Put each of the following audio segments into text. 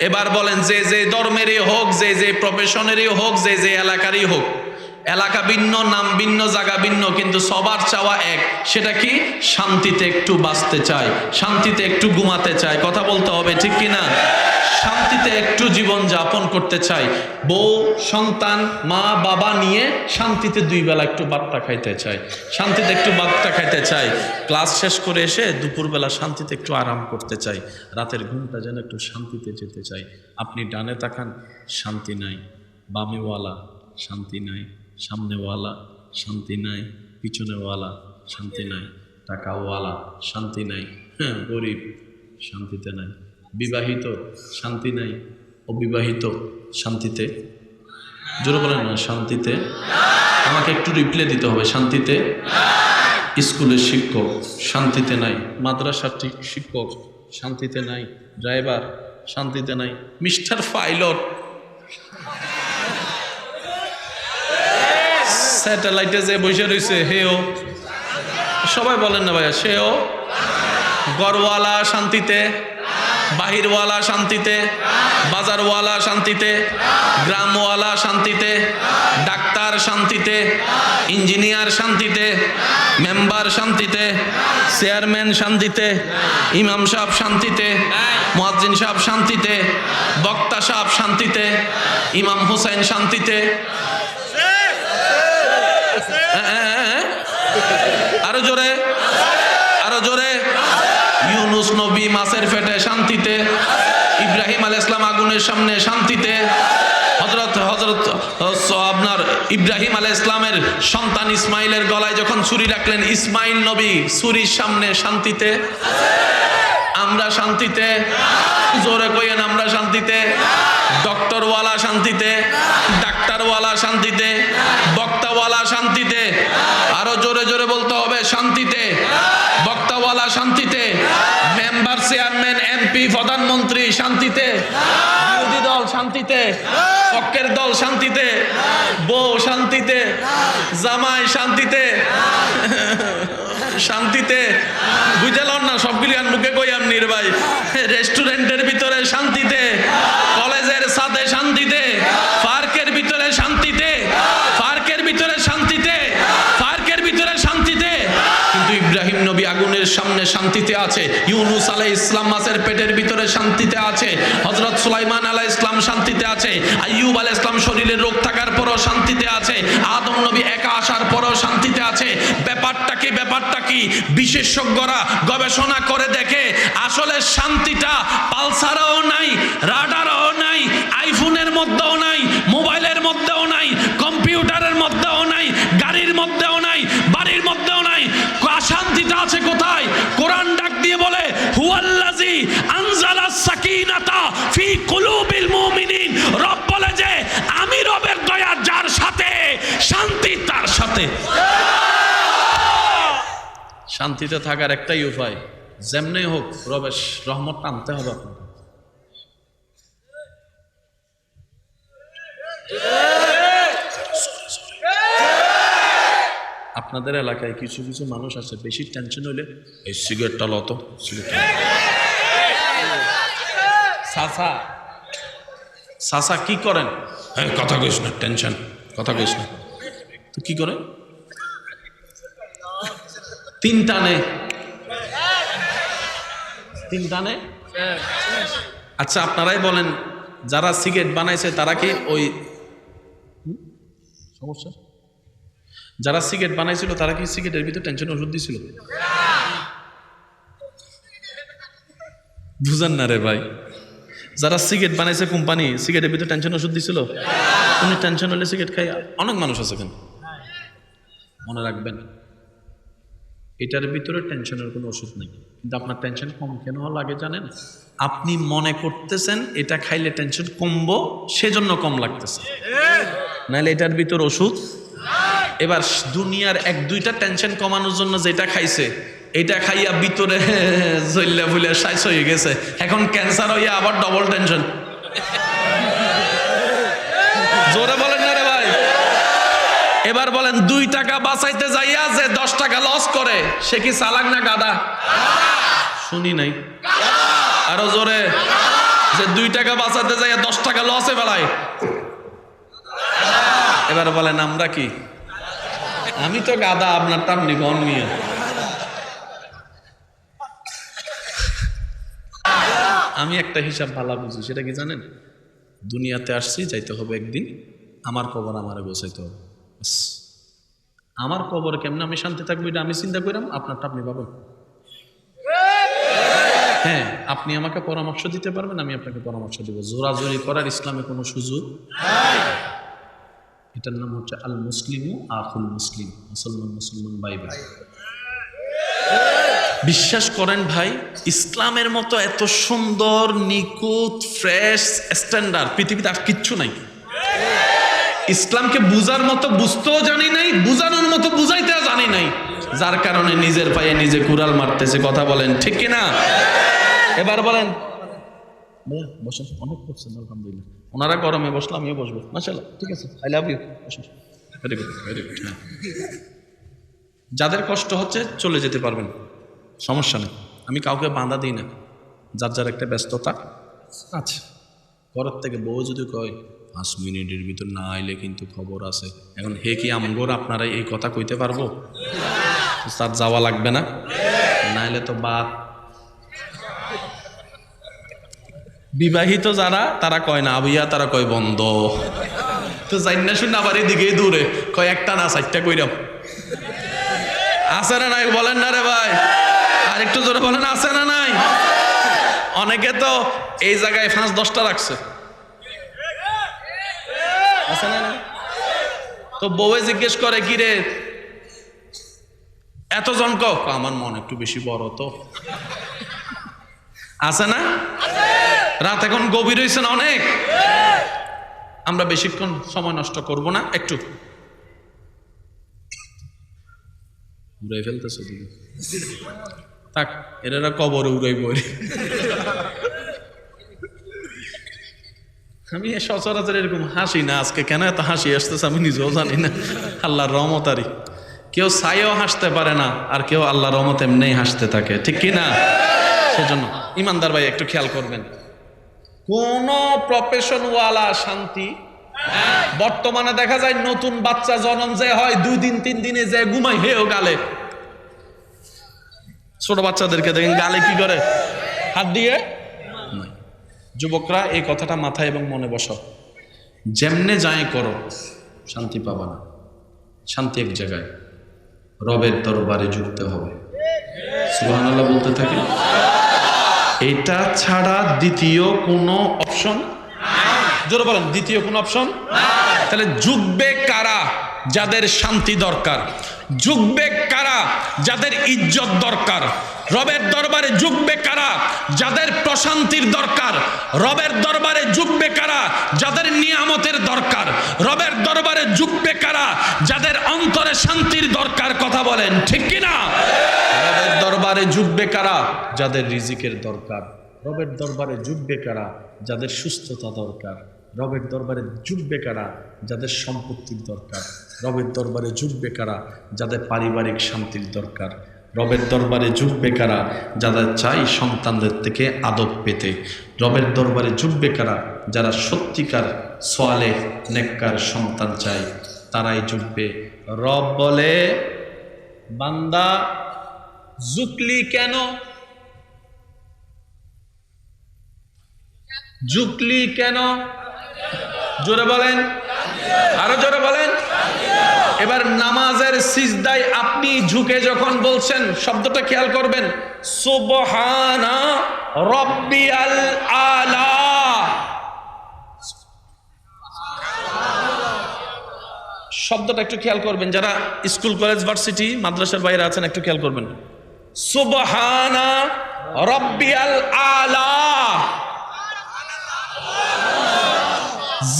এবার বলেন, যে যে ধর্মেরই হোক, যে যে প্রফেশনেরই হোক, যে যে এলাকারই হোক, এলাকা ভিন্ন, নাম ভিন্ন, জায়গা ভিন্ন, কিন্তু সবার চাওয়া এক। সেটা কি? শান্তিতে একটু বাঁচতে চায়, শান্তিতে একটু ঘুমাতে চায়। কথা বলতে হবে, ঠিক কিনা? শান্তিতে একটু জীবন যাপন করতে চায়। বউ সন্তান মা বাবা নিয়ে শান্তিতে দুই বেলা একটু ভাতটা খাইতে চায়, শান্তিতে একটু ভাতটা খাইতে চায়। ক্লাস শেষ করে এসে দুপুরবেলা শান্তিতে একটু আরাম করতে চায়, রাতের ঘুমটা যেন একটু শান্তিতে যেতে চায়। আপনি ডানে তাকান, শান্তি নাই। বামেওয়ালা শান্তি নাই, সামনেওয়ালা শান্তি নাই, পিছনেওয়ালা শান্তি নাই, টাকাওয়ালা শান্তি নাই, গরিব শান্তিতে নাই, বিবাহিত শান্তি নাই, অবিবাহিত শান্তিতে। জোরে বলেন না, শান্তিতে। আমাকে একটু রিপ্লাই দিতে হবে, শান্তিতে। স্কুলের শিক্ষক শান্তিতে নাই, মাদ্রাসার শিক্ষক শান্তিতে নাই, ড্রাইভার শান্তিতে নাই, মিস্টার পাইলট স্যাটেলাইটে যে বসে রয়েছে হেও, সবাই বলেন না ভাইয়া, সেও। ঘরওয়ালা শান্তিতে, বাহিরওয়ালা শান্তিতে, বাজারওয়ালা শান্তিতে, গ্রামওয়ালা শান্তিতে, ডাক্তার শান্তিতে, ইঞ্জিনিয়ার শান্তিতে, মেম্বার শান্তিতে, চেয়ারম্যান শান্তিতে, ইমাম সাহেব শান্তিতে, মুয়াজ্জিন সাহেব শান্তিতে, বক্তা সাহেব শান্তিতে, ইমাম হোসেন শান্তিতে। আরো জোরে, আরো জোরে। ইউনুস নবী মাছের পেটে শান্তিতে, ইব্রাহিম আলাইহিস সালাম আগুনের সামনে শান্তিতে, হযরত আপনার ইব্রাহিম আলাইহিস সালামের সন্তান ইসমাইলের গলায় যখন ছুরি রাখলেন, ইসমাইল নবী ছুরির সামনে শান্তিতে। আমরা শান্তিতে, জোরে কইেন আমরা শান্তিতে। ডক্টরওয়ালা শান্তিতে, ডাক্তারওয়ালা শান্তিতে, বক্তাওয়ালা শান্তিতে। আরো জোরে জোরে বলতে হবে, শান্তিতে। বক্তাওয়ালা শান্তিতে, মেম্বার চেয়ারম্যান এমপি প্রধানমন্ত্রী শান্তিতে, বিরোধী দল শান্তিতে, পক্ষের দল শান্তিতে, বউ শান্তিতে, জামাই শান্তিতে, শান্তিতে। বুঝলাম না সবগুলি আর মুখে কই আপনি ভাই। রেস্টুরেন্টের ভিতরে শান্তিতে, কলেজের সাথে শান্তিতে, পার্কের ভিতরে শান্তিতে, পার্কের ভিতরে শান্তিতে, পার্কের ভিতরে শান্তিতে। কিন্তু ইব্রাহিম নবী আগুনের সামনে শান্তিতে আছে, ইউনুস আলাইহিস সালাম মাছের পেটের ভিতরে শান্তিতে আছে, হযরত সুলাইমান আলাইহিস সালাম শান্তিতে আছে, আইয়ুব আলাইহিস সালাম শরীরে রোগ থাকার পরও শান্তিতে আছে, আদম নবী একা আসার পরও শান্তিতে আছে। ব্যাপারটা কি বিশেষজ্ঞরা গবেষণা করে দেখে, আসলে শান্তিটা পালসারও নাই, রাডারও নাই, আইফোনের মধ্যেও নাই, মোবাইলের মধ্যেও নাই, কম্পিউটারের মধ্যেও নাই, গাড়ির মধ্যেও নাই, বাড়ির মধ্যেও নাই। শান্তিটা আছে কোথায়? কোরআন ডাক দিয়ে বলে, হুয়াল্লাযী আনজালাস সাকিনাতা ফি কুলুবিল মুমিনিন। রব বলে যে আমি রবের দয়া যার সাথে, শান্তি তার সাথে। শান্তিতে থাকার একটাই উপায়, যেমনি হোক রবের রহমত আনতে হবে আপনাকে। আপনাদের এলাকায় কিছু কিছু মানুষ আছে, বেশি টেনশন হইলে এই সিগারেটটা লত, সাসা কি করেন? হ্যাঁ কথা কইস না, টেনশন, কথা কইস না। তো কি করে? তিন টানে। আচ্ছা আপনারাই বলেন, যারা সিগারেট বানাইছে তারা কি ওই সমস্যা? যারা সিগারেট বানাইছিল তারা কি সিগারেটের ভিতরে টেনশন ওষুধ দিছিল? বুঝেন না রে ভাই। যারা সিগারেট বানাইছে কোম্পানি, সিগারেটের ভিতরে টেনশন ওষুধ দিছিল? উনি টেনশন হলে সিগারেট খাই। অনেক মানুষ আছে কেন, মনে রাখবেন এটার ভিতরে টেনশনের কোনো ওষুধ নেই। কিন্তু আপনার টেনশন কম কেন লাগে জানেন? আপনি মনে করতেছেন এটা খাইলে টেনশন কমবো, সেজন্য কম লাগতেছে, নাহলে এটার ভিতর ওষুধ। এবার দুনিয়ার এক দুইটা টেনশন কমানোর জন্য যেটা খাইছে, এটা খাইয়া ভিতরে জ্বললে ভুলে শেষ হয়ে গেছে, এখন ক্যান্সার হইয়া আবার ডবল টেনশন। জোরে বলেন না রে ভাই। এবার বলেন, 2 টাকা বাঁচাইতে যাইয়া যে 10 টাকা লস করে, সে কি চালাক না গাদা? শুনি নাই, আরো জোরে। যে 2 টাকা বাঁচাতে যাই 10 টাকা লসে ফেলায়। এবার বলেন আমরা কি? আমি তো গাদা, আপনার টামনি গন নিয়ে। আমি একটা হিসাব ভালো বুঝি, সেটা কি জানেন? দুনিয়াতে আসছি, যাইতে হবে একদিন, আমার কবর আমারে গোছাইতে হবে। আমার কবর কেমনে আমি শান্তি থাকবো এটা আমি চিন্তা করিলাম, আপনারটা আপনি পাবেন। হ্যাঁ, আপনি আমাকে পরামর্শ দিতে পারবেন, আমি আপনাকে পরামর্শ দিব। জোরাজোরি করার ইসলামে কোনো সুযোগ। এটার নাম হচ্ছে আল মুসলিমু আখুল মুসলিম, মুসলমান মুসলমান ভাই ভাই। বিশ্বাস করেন ভাই, ইসলামের মতো এত সুন্দর, নিখুঁত, ফ্রেশ, স্ট্যান্ডার্ড পৃথিবীতে আর কিচ্ছু নাই। ইসলামকে বুঝার মতো বুঝতেও জানি নাই, বুঝানোর মতো বুঝাইতেও জানি নাই, যার কারণে নিজের পায়ে নিজে কুড়াল মারতেছে। কথা বলেন ঠিক কিনা? এবার বলেন, বসেন, অনেক করছেন আলহামদুলিল্লাহ। ওনারা গরমে বসলো, আমিও বসবো, মাশাআল্লাহ, ঠিক আছে, আই লাভ ইউ। বসেন, ভেরি গুড, ভেরি গুড। হ্যাঁ, যাদের কষ্ট হচ্ছে চলে যেতে পারবেন, সমস্যা নেই। আমি কাউকে বাঁধা দিই না, যার যার একটা ব্যস্ততা আছে। ঘরের থেকে বউ যদি কয় 5 মিনিটের ভিতর না আইলে কিন্তু খবর আছে, এখন হে কি আমগোর আপনারা এই কথা কইতে পারবো? তার যাওয়া লাগবে না, না এলে তো বাদ। বিবাহিত যারা তারা কয় না আবিয়া, তারা কয় বন্ধ। তো যাই না শুনে আবার এদিকে দূরে কয় একটা না 4টা কইরাম। আছে না নাই বলেন না রে ভাই? আর একটু জোরে বলেন, আছে না নাই? অনেকে তো এই জায়গায় 5-10টা রাখছে, আছে না? তো বউয়ে জিজ্ঞেস করে, কি রে এতজন? আমার মন একটু বেশি বড় তো, আছে না? রাত এখন গভীর হয়েছে না অনেক। আমরা বেশিক্ষণ সময় নষ্ট করব না, একটু উড়াই ফেলতেছে থাক, এরা কবরে উড়াইব। আমি সচরাচর এরকম হাসি না, আজকে কেন এত হাসি আসতেছে আমি নিজেও জানি না। আল্লাহর রহমতারি, কেউ চাইও হাসতে পারে না, আর কেউ আল্লাহর রহমত এমনি হাসতে থাকে, ঠিক কি না? সেজন্য ইমানদার ভাই একটু খেয়াল করবেন, কোন প্রফেশনওয়ালা শান্তি। বর্তমানে দেখা যায় নতুন বাচ্চা জন্ম যে হয় 2 দিন 3 দিনে যে ঘুমাই হেও গালে। ছোট বাচ্চাদেরকে দেখেন গালে কি করে, হাত দিয়ে। যুবকরা এই কথাটা মাথায় এবং মনে বসাও, যেমনে যাই করো শান্তি পাবা না। শান্তি এক জায়গায়, রবের দরবারে ঝুঁকতে হবে। সুবহানাল্লাহ বলতে থাকি। এটা ছাড়া দ্বিতীয় কোনো অপশন, জোরে বলেন, দ্বিতীয় কোনো অপশন। তাহলে ঝুঁকবে কারা? যাদের শান্তি দরকার। ঝুঁকবে কারা? যাদের ইজ্জত দরকার। রবের দরবারে ঝুঁকবে কারা? যাদের প্রশান্তির দরকার। রবের দরবারে ঝুঁকবে কারা? যাদের নিয়ামতের দরকার। রবের দরবারে ঝুঁকবে কারা? যাদের অন্তরে শান্তির দরকার। কথা বলেন ঠিক কিনা? রবের দরবারে ঝুঁকবে কারা? যাদের রিজিকের দরকার। রবের দরবারে ঝুঁকবে কারা? যাদের সুস্থতা দরকার। রবের দরবারে ঝুঁকবে কারা? যাদের সম্পত্তির দরকার। রবের দরবারে ঝুঁকবে কারা? যাদের পারিবারিক শান্তির দরকার। রবের দরবারে ঝুঁকবে কারা? যাদের চাই সন্তানদের থেকে আদব পেতে। রবের দরবারে ঝুঁকবে কারা? যারা সত্যিকার সোয়ালে নেককার সন্তান চাই, তারাই ঝুঁকবে। রব বলে, বান্দা ঝুঁকলি কেন? ঝুঁকলি কেন? জোরে বলেন, আরো জোরে বলেন। এবার নামাজের সিজদায় আপনি ঝুঁকে যখন বলছেন, শব্দটা খেয়াল করবেন, সুবহানা রাব্বিয়াল আলা। শব্দটা একটু খেয়াল করবেন, যারা স্কুল কলেজ ভার্সিটি মাদ্রাসার বাইরে আছেন একটু খেয়াল করবেন। সুবহানা রাব্বিয়াল আলা।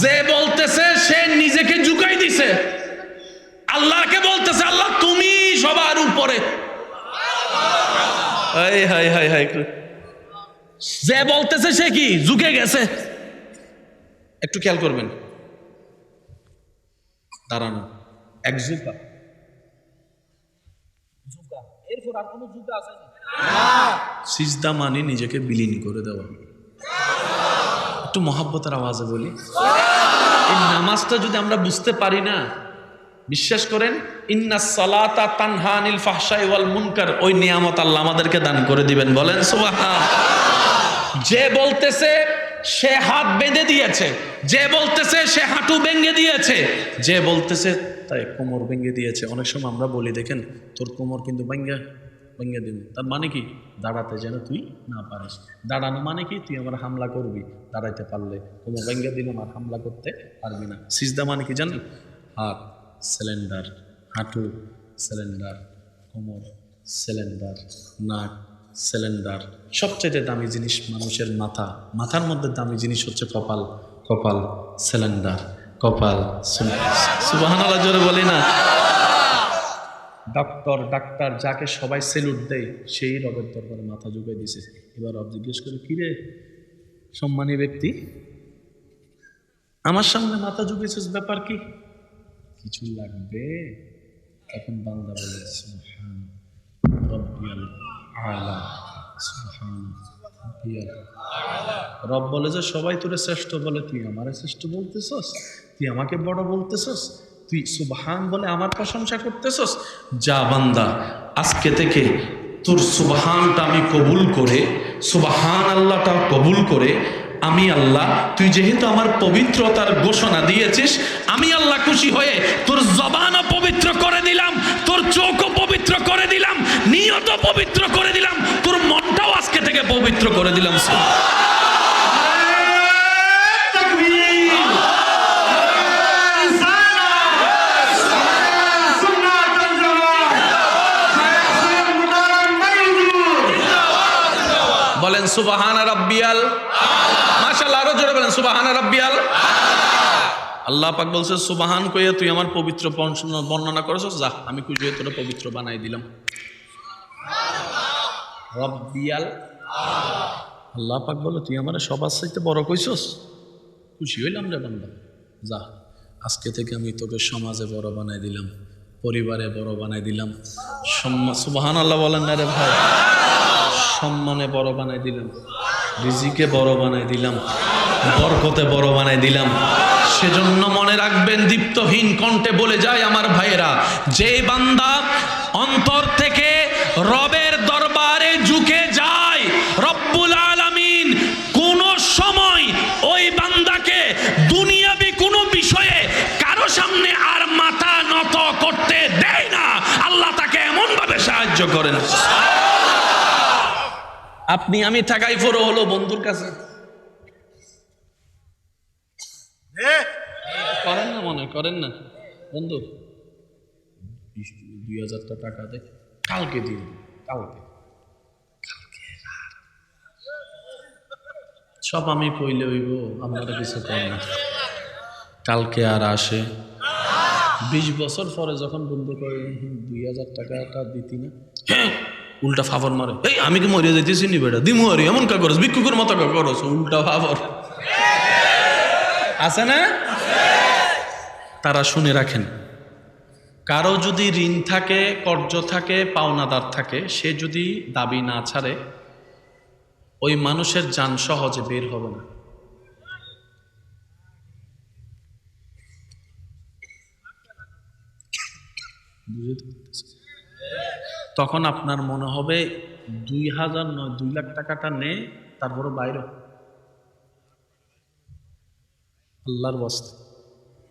যে বলতেছে সে নিজেকে ঝুঁকাই দিছে, আল্লাহকে বলতেছে, আল্লাহ তুমি সবার উপরে। যে বলতেছে সে কি ঝুঁকে গেছে। একটু খেয়াল করবেন, দাঁড়ানো, এক ঝুঁকা। এরপর আর কোনো ঝুঁকা আছে না। সিজদা মানে নিজেকে বিলীন করে দেওয়া। একটু মহব্বতের আওয়াজে বলি। এই নামাজটা যদি আমরা বুঝতে পারি না, বিশ্বাস করেন, ইন্নাস সালাতা তানহা আনিল ফাহশাই ওয়াল মুনকার, ওই নিয়ামত আল্লাহ আমাদেরকে দান করে দিবেন। বলেন সুবহান। যে বলতেছে সে হাত বেঁধে দিয়েছে, যে বলতেছে সে হাঁটু ভেঙে দিয়েছে, যে বলতেছে তাই কোমর ভেঙে দিয়েছে। অনেক সময় আমরা বলি, দেখেন তোর কোমর কিন্তু ভেঙে দিন, তার মানে কি দাঁড়াতে যেন তুই না পারিস। দাঁড়ানো মানে কি তুই আমার হামলা করবি, দাঁড়াইতে পারলে কোমর ভেঙে দিলাম আর হামলা করতে পারবি না। সিজদা মানে কি জানেন? হাত সিলিন্ডার, হাঁটু সিলিন্ডার, কোমর সিলিন্ডার, নাক সিলিন্ডার। সবচেয়ে দামি জিনিস মানুষের মাথা, মাথার মধ্যে দামি জিনিস হচ্ছে কপাল, কপাল সিলিন্ডার, কপাল। সুবহানাল্লাহ জোরে বলি না। ডাক্তার যাকে সবাই সেলুট দেয়, সেই রবের দরবারে মাথা ঝুঁকে দিছে। এবার রব জিজ্ঞেস করে, কি রে সম্মানী ব্যক্তি, আমার সামনে মাথা ঝুঁকেছিস, ব্যাপার কি? কিছু লাগবে? এখন বান্দা বলে সুবহান রাব্বিয়াল আলা, সুবহান রাব্বিয়াল আলা। রব বলে যে সবাই তোরে শ্রেষ্ঠ বলে, তুই আমারে শ্রেষ্ঠ বলতেছস, তুই আমাকে বড় বলতেছস, তুই সুবহান বলে আমার প্রশংসা করতেছস। যা বান্দা, আজকে থেকে তোর সুবহানটা আমি কবুল করে, সুবহান আল্লাহটা কবুল করে, আমি আল্লাহ, তুই যেহেতু আমার পবিত্রতার ঘোষণা দিয়েছিস, আমি আল্লাহ খুশি হয়ে তোর জবানও পবিত্র করে দিলাম, তোর চোখও পবিত্র করে দিলাম, নিয়ত পবিত্র করে দিলাম, তোর মনটাও আজকে থেকে পবিত্র করে দিলাম। বলেন সুবহান রাব্বিয়াল, মাশাআল্লাহ, আরো জোরে বলেন সুবহান রাব্বিয়াল। আল্লাহ পাক বলছে সুবহান কইয়া তুই আমার পবিত্র বর্ণনা করেছস, যা আমি খুশি হয়ে তোরা পবিত্র বানাই দিলাম। রাব্বিয়াল, আল্লাহ পাক বলে তুই আমার সবার চাইতে বড় কইছস, খুশি হইলাম রে বান্দা, যা আজকে থেকে আমি তোকে সমাজে বড় বানাই দিলাম, পরিবারে বড় বানাই দিলাম। সুবহানাল্লাহ বলেন না রে ভাই। সম্মানে বড় বানাই দিলাম, রিজিকে বড় বানাই দিলাম, বরকতে বড় বানাই দিলাম। সেজন্য মনে রাখবেন, দীপ্তহীন কণ্ঠে বলে যায় আমার ভাইয়েরা, যে বান্দা অন্তর থেকে রবের দরবারে ঝুঁকে যায়, রব্বুল আলামিন কোন সময় ওই বান্দাকে দুনিয়াবি কোনো বিষয়ে কারো সামনে আর মাথা নত করতে দেয় না। আল্লাহ তাকে এমন ভাবে সাহায্য করেন। আপনি আমি টাকাই ফোরো হলো বন্ধুর কাছে, করেন না, মনে করেন না, বন্ধু 2000 টাকা দে, কালকে দিন, কালকে সব আমি কইলে হইব, আপনারা কিছু করেন না। কালকে আর আসে 20 বছর পরে যখন বন্ধু করে 2000 টাকাটা দিতি না, উল্টা ফাফর মারে, এই আমি কি মরিয়া যাইতেছি নি বেটা, দিমু আরে এমন কা করস, ভিক্ষুকের মতো কা করস, উল্টা ফাফর আছে না? তারা শুনে রাখেন, কারো যদি ঋণ থাকে, কর্জ থাকে, পাওনাদার থাকে, সে যদি দাবি না ছাড়ে, ওই মানুষের জান সহজে বের হবে না। তখন আপনার মনে হবে 2000 নয় 2 লাখ টাকাটা নে, তারপরে বাইরে। আল্লাহর ওয়াস্তে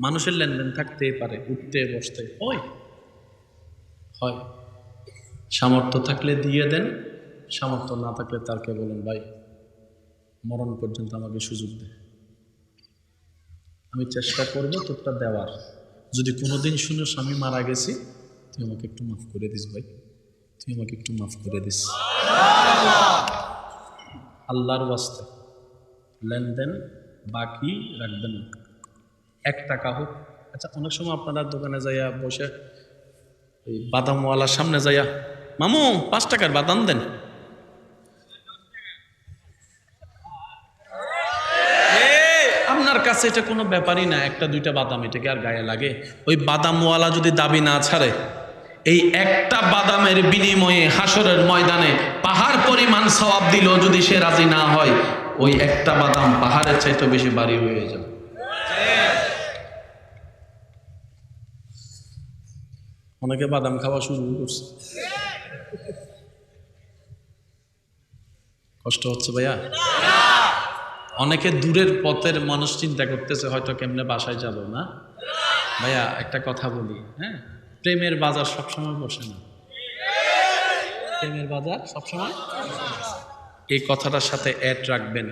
মানুষের লেনদেন থাকতেই পারে, উঠতে বসতে হয়, সামর্থ্য থাকলে দিয়ে দেন, সামর্থ্য না থাকলে তারকে বলেন, ভাই মরণ পর্যন্ত আমাকে সুযোগ দে, আমি চেষ্টা করব তোরটা দেওয়ার। যদি কোনোদিন শুনো স্বামী মারা গেছি, তুই আমাকে একটু মাফ করে দিস ভাই, তুই আমাকে একটু মাফ করে দিস। আল্লাহর ওয়াস্তে লেনদেন বাকি রাখবেন না, 1 টাকা হোক। আচ্ছা, অনেক সময় আপনারা দোকানে যাইয়া বসে ওই বাদামওয়ালার সামনে যাইয়া, মামু 5 টাকার বাদাম দেন, আপনার কাছে এটা কোনো ব্যাপারই না, 1-2টা বাদাম, এটাকে আর গায়ে লাগে? ওই বাদামওয়ালা যদি দাবি না ছাড়ে, এই একটা বাদামের বিনিময়ে হাসরের ময়দানে পাহাড় পরিমাণ সওয়াব দিল, যদি সে রাজি না হয়, ওই একটা বাদাম পাহাড়ের চাইতে বেশি ভারী হয়ে যাবে। অনেকে বাদাম খাওয়া শুরু করছে। কষ্ট হচ্ছে ভাইয়া? অনেকে দূরের পথের মানুষ চিন্তা করতেছে হয়তো কেমনে বাসায় যাব না। ভাইয়া একটা কথা বলি, হ্যাঁ, প্রেমের বাজার সবসময় বসে না। প্রেমের বাজার সবসময়, এই কথাটার সাথে অ্যাড রাখবেন,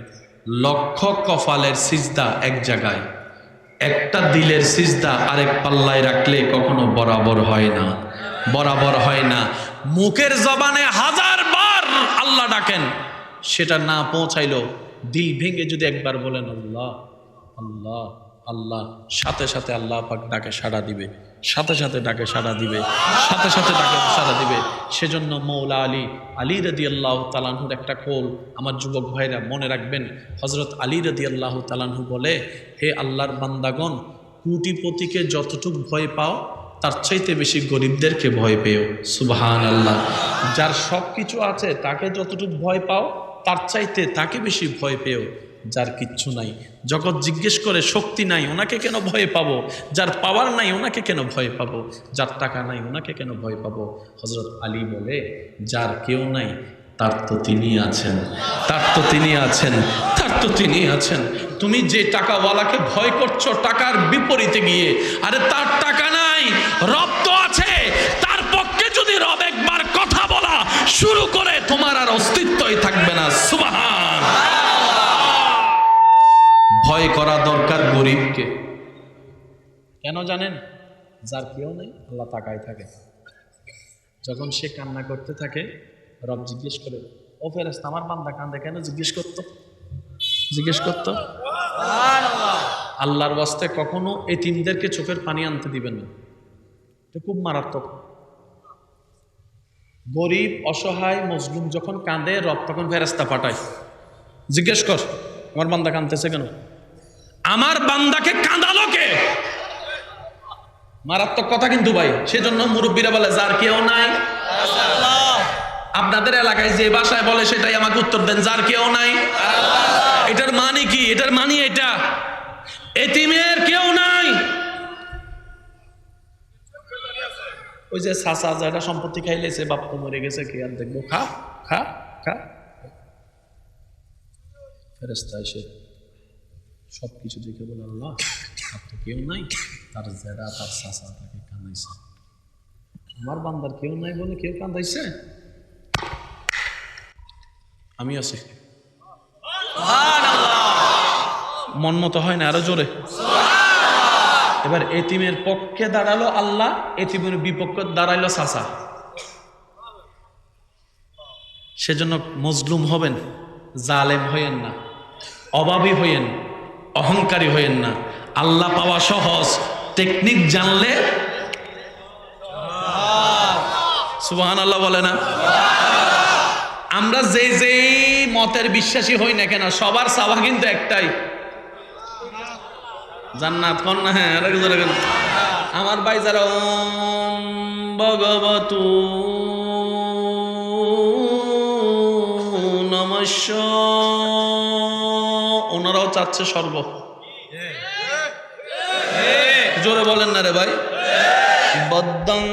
লক্ষ কপালের সিজদা এক জায়গায়, একটা দিলের সিজদা আরেক পাল্লায় রাখলে কখনো বরাবর হয় না, বরাবর হয় না। মুখের জবানে 1000 বার আল্লাহ ডাকেন, সেটা না পৌঁছাইলো দিল ভেঙে যদি একবার বলেন আল্লাহ আল্লাহ আল্লাহ, সাথে সাথে আল্লাহ পাক ডাকে সাড়া দিবে, সাথে সাথে ডাকে সাড়া দিবে, সাথে সাথে ডাকে সাড়া দিবে। সেজন্য মৌলা আলী রাদিয়াল্লাহু তাআলা আনহুর একটা কোল আমার যুবক ভাইরা মনে রাখবেন। হযরত আলী রাদিয়াল্লাহু তাআলা আনহু বলে, হে আল্লাহর বান্দাগণ, কোটিপতিকে যতটুকু ভয় পাও তার চাইতে বেশি গরিবদেরকে ভয় পেও। সুবহানাল্লাহ। যার সব কিছু আছে তাকে যতটুকু ভয় পাও তার চাইতে তাকে বেশি ভয় পেও। যার কিচ্ছু নাই, জগৎ জিজ্ঞেস করে শক্তি নাই ওনাকে কেন ভয় পাবো, যার পাওয়ার নাই ওনাকে কেন ভয় পাবো, যার টাকা নাই ওনাকে কেন ভয় পাবো। হযরত আলী বলে, যার কেউ নাই তার তো তিনি আছেন, তার তো তিনি আছেন, তার তো তিনি আছেন। তুমি যে টাকাওয়ালাকে ভয় করছো টাকার বিপরীতে গিয়ে, আরে তার টাকা নাই, রব তো আছে। তার পক্ষে যদি রব একবার কথা বলা শুরু করে তোমার আর অস্তিত্বই থাকবে না। সুবহান। ভয় করা দরকার গরিবকে। কেন জানেন? যার কেউ নেই আল্লাহ তাকায় থাকে। যখন সে কান্না করতে থাকে রব জিজ্ঞেস করে, ও ফেরেশতা আমার বান্দা কান্দে কেন? জিজ্ঞেস করতো। আল্লাহর ওয়াস্তে কখনো এতিমদেরকে চোখের পানি আনতে দিবেন না, এটা খুব মারাত্মক। গরিব অসহায় মজলুম যখন কাঁদে রব তখন ফেরেশতা পাঠায়, জিজ্ঞেস কর আমার বান্দা কাঁদতেছে কেন, আমার বান্দাকে কাঁদালো কে? মারাত্মক কথা কিন্তু ভাই। সেজন্য মুরব্বীরা বলে যার কেউ নাই। আপনাদের এলাকায় যে ভাষায় বলে সেটাই আমাকে উত্তর দেন, যার কেউ নাই। এটার মানে কি? এটার মানে এটা, এতিমের কেউ নাই। ওই যে চাচা যারা সম্পত্তি খাইলেছে, বাপ তো মরে গেছে, কে আর দেখবো, খা খা খা। ফেরেশতা এসে সবকিছু দেখে বলে, আল্লাহ আর তো কেউ নাই, তার জেরা তার চাচা তাকে কাঁদাইছে, আমার বান্দার কেউ নাই বলে কেউ কাঁদাইছে, আমি আছি। মন মতো হয় না, আরো জোরে। এবার এতিমের পক্ষে দাঁড়ালো আল্লাহ, এতিমের বিপক্ষে দাঁড়াইলো চাচা। সেজন্য মজলুম হবেন, জালেম হইয়েন না, অভাবী হইয়েন, অহংকারী হইয়েন না। আল্লাহ পাওয়া সহজ, টেকনিক জানলে। সুবহানাল্লাহ বলে না? আমরা যে মতের বিশ্বাসী হই না কেন, সবার চাওয়া কিন্তু একটাই, জান্নাত। কোন না? হ্যাঁ, কেন আমার ভাই যারা ওম ভগবতু নমস্য, ওনারাও চাচ্ছে স্বর্গ। জোরে বলেন না রে ভাই। বদ্দং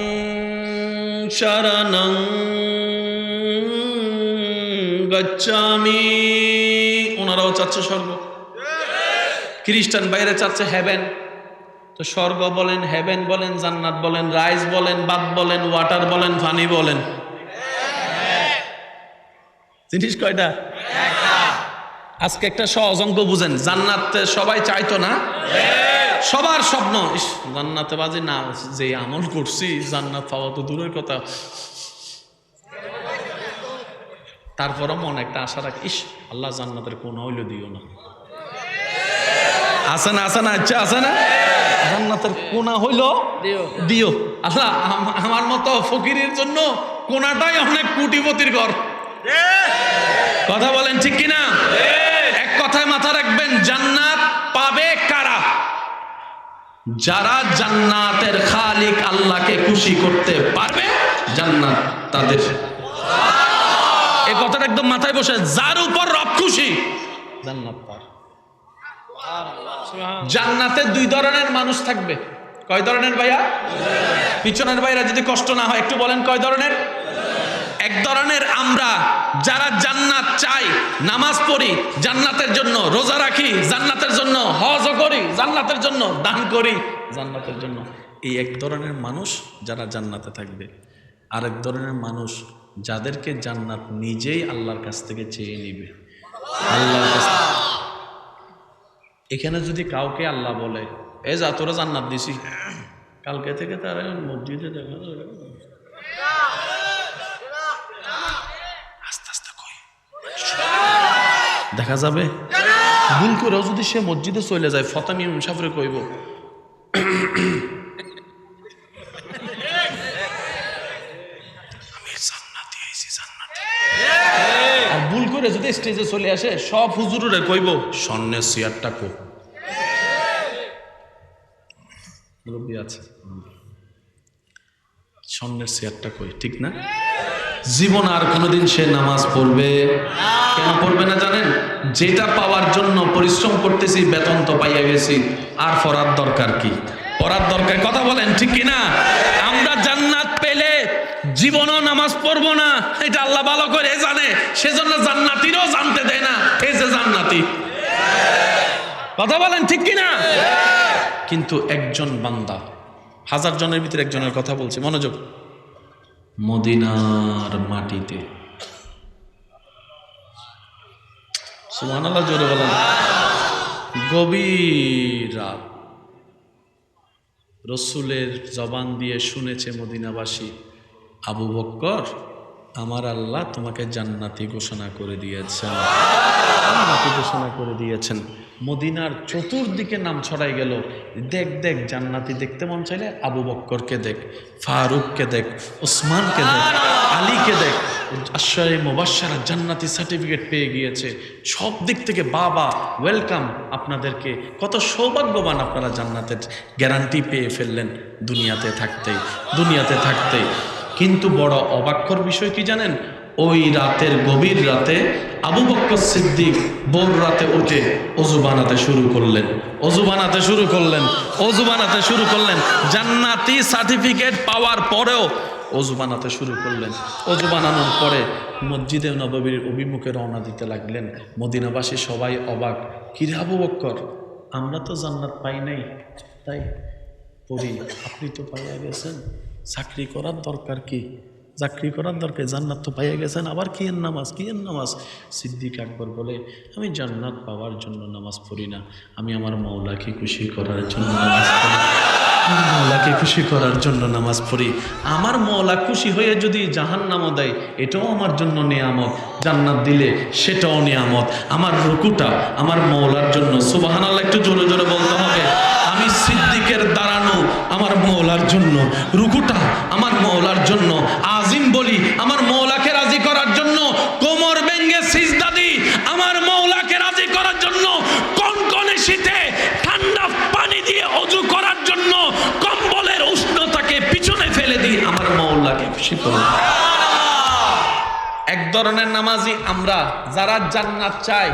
শরণং গচ্ছামি, ওনারাও চাচ্ছে স্বর্গ। খ্রিস্টান বাইরে চাচ্ছে হেভেন। তো স্বর্গ বলেন, হেভেন বলেন, জান্নাত বলেন, রাইস বলেন, বাদ বলেন, ওয়াটার বলেন, পানি বলেন, জিনিস কয়টা? আজকে একটা সহজ অঙ্ক বুঝেন। জান্নাতে সবাই চাইতো না, সবার স্বপ্ন ইস জান্নাতে বাজে না, যে আমল করছি জান্নাত পাওয়া তো দূরের কথা। তারপরও মন একটা আশা রাখে, ইস আল্লাহ জান্নাতের কোন হইল দিও না। আছে না? আছে না? ইচ্ছা আছে না? জান্নাতের কোনা হইল দিও আল্লাহ। আমার মতো ফকিরের জন্য কোনাটাই অনেক কোটিপতির ঘর। কথা বলেন ঠিক কিনা? এক কথায় মাথা রাখবেন, জান্নাত পাবে কারা? যারা জান্নাতের খালিক আল্লাহকে খুশি করতে পারবে, জান্নাত তাদের। এই কথাটা একদম মাথায় বসে, যার উপর রব খুশি জান্নাত পার। জান্নাতে দুই ধরনের মানুষ থাকবে। কয় ধরনের ভাইয়া? পিছনের ভাইরা যদি কষ্ট না হয় একটু বলেন কয় ধরনের? এক ধরনের আমরা যারা জান্নাত চাই, নামাজ পড়ি জান্নাতের জন্য, রোজা রাখি জান্নাতের জন্য, হজও করি জান্নাতের জন্য, দান করি জান্নাতের জন্য। এই এক ধরনের মানুষ যারা জান্নাতে থাকবে। আরেক ধরনের মানুষ যাদেরকে জান্নাত নিজেই আল্লাহর কাছ থেকে চেয়ে নিবে। আল্লাহর কাছ থেকে। এখানে যদি কাউকে আল্লাহ বলে এ যা তোরা জান্নাত দিছি, কালকে থেকে তারা মসজিদে দেখা আস্তে আস্তে দেখা যাবে। ভুল করেও যদি সে মসজিদে চলে যায়, ফতামি মুসাফিরে কইব আমি জান্নাতি আইছি জান্নাতি। আর ভুল করে যদি স্টেজে চলে আসে, সব হুজুরে কইব স্বর্ণের চেয়ারটা কো মুরব্বি আছে, স্বর্ণের চেয়ারটা কই, ঠিক না? জীবন আর কোনোদিন সে নামাজ পড়বে কেন পড়বে না জানেন? যেটা পাওয়ার জন্য পরিশ্রম করতেছি, বেতন তো পাইয়া গেছি, আর পড়ার দরকার কি? পড়ার দরকার, কথা বলেন ঠিক কিনা? আমরা জান্নাত পেলে জীবনও নামাজ পড়বো না, এটা আল্লাহ ভালো করে জানে, সেজন্য জান্নাতীরও জানতে দেয় না এই যে জান্নাতি। কথা বলেন ঠিক কিনা? কিন্তু একজন বান্দা, হাজার জনের ভিতরে একজনের কথা বলছে, মনোযোগ, মদিনার মাটিতে, সুবহানাল্লাহ জোরে বলেন, গভীর রাত রসুলের জবান দিয়ে শুনেছে মদিনাবাসী, আবু বকর আমার আল্লাহ তোমাকে জান্নাতি ঘোষণা করে দিয়েছেন, জান্নাতি ঘোষণা করে দিয়েছেন। মদিনার চতুর্দিকে নাম ছড়াই গেল, দেখ দেখ জান্নাতি দেখতে মন চাইলে আবু বকরকে দেখ, ফারুককে দেখ, ওসমানকে দেখ, আলীকে দেখ, আশরায়ে মুবাশশারা জান্নাতি সার্টিফিকেট পেয়ে গিয়েছে। সব দিক থেকে বাবা ওয়েলকাম আপনাদেরকে, কত সৌভাগ্যবান আপনারা জান্নাতের গ্যারান্টি পেয়ে ফেললেন দুনিয়াতে থাকতেই। কিন্তু বড় অবাক্ষর বিষয় কি জানেন? ওই রাতের গভীর রাতে আবু বকর সিদ্দিক ভোর রাতে উঠে অজু বানাতে শুরু করলেন। জান্নাতি সার্টিফিকেট পাওয়ার পরেও অজু বানাতে শুরু করলেন। অজু বানানোর পরে মসজিদে নববীর অভিমুখে রওনা দিতে লাগলেন। মদিনাবাসী সবাই অবাক, কি রে আবু বকর, আমরা তো জান্নাত পাই নাই, তাই পড়ি, আপনি তো পাইয়া গেছেন, চাকরি করার দরকার কি? জান্নাত তো পাইয়া গেছেন, আবার কি এর নামাজ? সিদ্দিক আকবর বলে, আমি জান্নাত পাওয়ার জন্য নামাজ পড়ি না, আমি আমার মওলাকে খুশি করার জন্য নামাজ পড়ি। আমার মওলা খুশি হয়ে যদি জাহান্নামও দেয় এটাও আমার জন্য নিয়ামত, জান্নাত দিলে সেটাও নিয়ামত। আমার রুকুটা আমার মওলার জন্য, সুবহানাল্লাহ একটু জোরে জোরে বলতে হবে। আমি সিদ্দিকের দাঁড়ানো আমার মওলার জন্য, রুকুটা আমার মওলার জন্য, আজিম বলি আমার মওলাকে রাজি করার জন্য, কোমর ভেঙে সিজদা দিই আমার মওলাকে রাজি করার জন্য, কনকনে শীতে ঠান্ডা পানি দিয়ে ওযু করার জন্য, কম্বলের উষ্ণতাকে পিছনে ফেলে দিই আমার মওলাকে খুশি করতে। এক ধরনের নামাজি আমরা যারা জান্নাত চাই,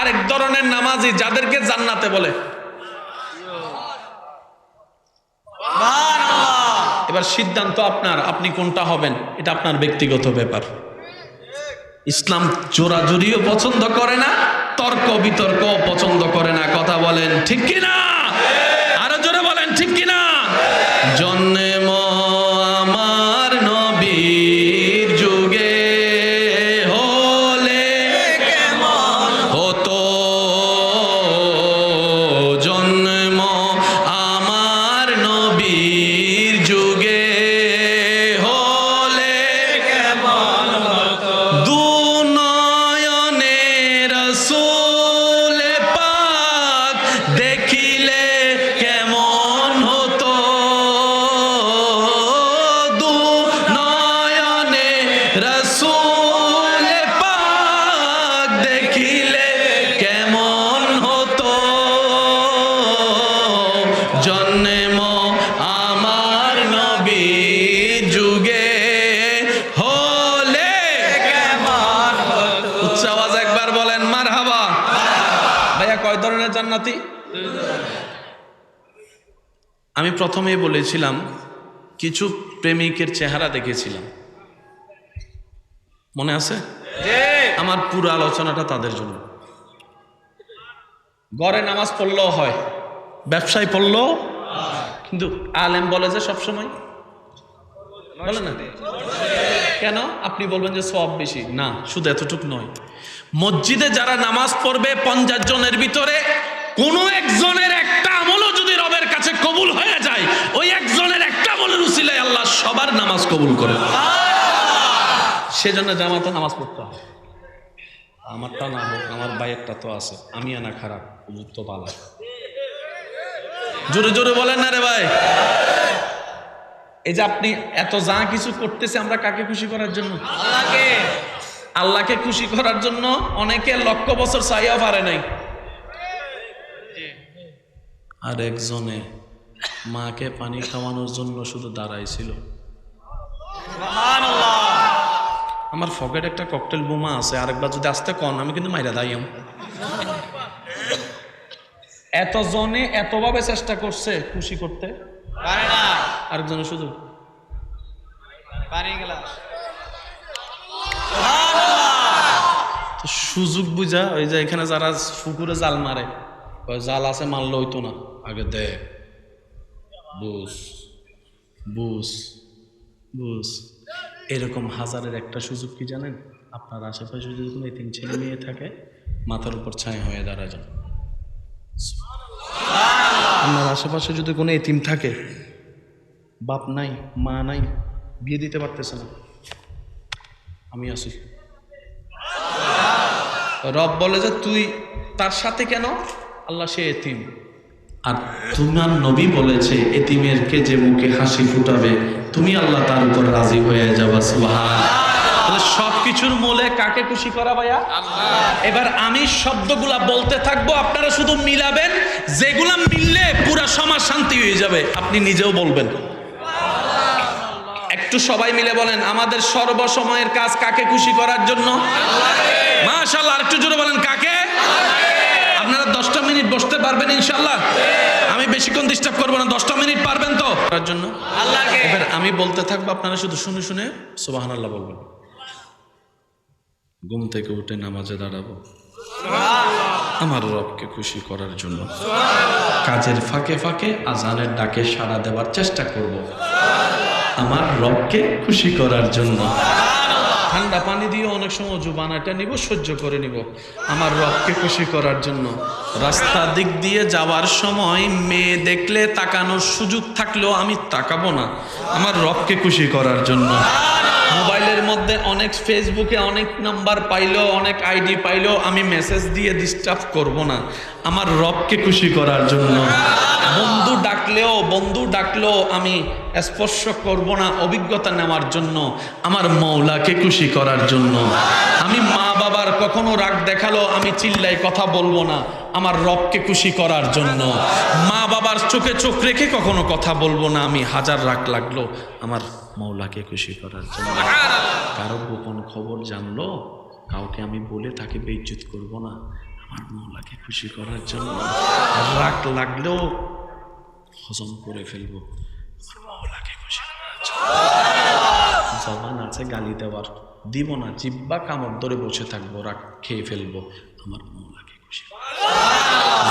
আরেক ধরনের নামাজি যাদেরকে জান্নাতে বলে। এবার সিদ্ধান্ত আপনার, আপনি কোনটা হবেন এটা আপনার ব্যক্তিগত ব্যাপার। ইসলাম জোরাজুরিও পছন্দ করে না, তর্ক বিতর্ক পছন্দ করে না, কথা বলেন ঠিক কিনা? আরো জোরে বলেন ঠিক কিনা? জন্ম আমার নবীর যুগে হলে কেমন হতো, জন্ম আমার নবীর যুগে হলে কেমন হতো, দুনয়নে রাসূল পাক দেখিলে কেমন হতো, কয় ধরনের জান্নাতি? আমি প্রথমেই বলেছিলাম কিছু প্রেমিকের চেহারা দেখেছিলাম, মনে আছে? আমার পুরো আলোচনাটা তাদের জন্য। ঘরে নামাজ পড়লেও হয়, ব্যবসায় পড়লেও, কিন্তু আলেম বলে যে সবসময় বলে না কেন? আপনি বলবেন যে সওয়াব বেশি, না, শুধু এতটুক নয়। মসজিদে যারা নামাজ পড়বে 50 জনের ভিতরে কোনো একজনের একটা আমলও যদি রবের কাছে কবুল হয়ে যায়, ওই একজনের একটা আমলের উসিলায় আল্লাহ সবার নামাজ কবুল করে। সেজন্য জামাতে নামাজ পড়তে হয়। আমারটা না হোক, আমার ভাইয়েরটা তো আছে, আমি আনা খারাপ, তো ভালো। জোরে জোরে বলেন না রে ভাই। এই যে আপনি এত যা কিছু করতেছে, আমরা কাকে খুশি করার জন্য? আল্লাহকে। আল্লাহকে খুশি করার জন্য অনেকে লক্ষ বছর চাইয়া পারে নাই। আর একজনে মাকে পানি খাওয়ানোর জন্য শুধু দাঁড়াইছিল। আমার পকেট একটা ককটেল বোমা আছে, আরেকবার যদি আসতে কন আমি কিন্তু মাইরা দাইম। এত জনে এতভাবে চেষ্টা করছে খুশি করতে পারে না, আরেকজনে শুধু সুযোগ বুঝা। ওই যে এখানে যারা পুকুরে জাল মারে, জাল আছে মারলে হইতো না, আগে দে বুঝ বুঝ বুঝ। এরকম হাজারের একটা সুযোগ কি জানেন? আপনার আশেপাশে যদি কোনো তিন ছেলে মেয়ে থাকে, মাথার উপর ছায়া হয়ে দাঁড়া যান। আপনার আশেপাশে যদি কোনো এতিম থাকে, বাপ নাই মা নাই, বিয়ে দিতে পারতেছে না, আমি আছি। রব বলে যে তুই তার সাথে কেন? আল্লাহ সে এতিম, আর তোমার নবী বলেছে এতিমেরকে যে মুখে হাসি ফুটাবে তুমি আল্লাহ তার উপর রাজি হয়ে যাবা। সুবহানাল্লাহ। সবকিছুর মূলে কাকে খুশি করা ভাইয়া? আল্লাহ। এবার আমি শব্দগুলা বলতে থাকবো, আপনারা শুধু মিলাবেন, যেগুলা মিললে পুরা সমাজ শান্তি হয়ে যাবে। আপনি নিজেও বলবেন, একটু সবাই মিলে বলেন, আমাদের সর্বসময়ের কাজ কাকে খুশি করার জন্য? মাশাআল্লাহ। আর একটু জোরে বলেন, কাকে? আপনারা 10টা মিনিট বসতে পারবেন ইনশাআল্লাহ? আমি বেশিক্ষণ ডিস্টার্ব করবো না, 10টা মিনিট পারবেন তো করার জন্য? আল্লাহকে। এবার আমি বলতে থাকবো, আপনারা শুধু শুনে শুনে সুবহানাল্লাহ বলবেন। ঘুম থেকে উঠে নামাজে দাঁড়াবো আমার রবকে খুশি করার জন্য। কাজের ফাঁকে ফাঁকে আজানের ডাকে সাড়া দেওয়ার চেষ্টা করব আমার রবকে খুশি করার জন্য। ঠান্ডা পানি দিয়ে অনেক সময় জুবানাটা নিব, সহ্য করে নিব আমার রবকে খুশি করার জন্য। রাস্তা দিক দিয়ে যাওয়ার সময় মেয়ে দেখলে তাকানোর সুযোগ থাকলেও আমি তাকাবো না আমার রবকে খুশি করার জন্য। মোবাইলের মধ্যে অনেক, ফেসবুকে অনেক নাম্বার পাইলো, অনেক আইডি পাইলো, আমি মেসেজ দিয়ে ডিস্টার্ব করব না আমার রবকে খুশি করার জন্য। বন্ধু ডাকলেও আমি স্পর্শ করব না অভিজ্ঞতা নেওয়ার জন্য আমার মওলাকে খুশি করার জন্য। আমি মা বাবার কখনো রাগ দেখালো আমি চিল্লাই কথা বলবো না আমার রবকে খুশি করার জন্য। মা বাবার চোখে চোখ রেখে কখনো কথা বলবো না আমি, হাজার রাগ লাগলো আমার মওলাকে খুশি করার জন্য। কারো গোপন খবর জানলো কাউকে আমি বলে তাকে বেইজ্জত করব না আমার মওলাকে খুশি করার জন্য। রাগ লাগলেও হজম করে ফেলবো আমার মওলাকে খুশি করার জন্য। জবান আছে গালি দেওয়ার, দিব না, জিব্বা কামড় ধরে বসে থাকবো, রাগ খেয়ে ফেলবো আমার মওলাকে খুশি করার জন্য।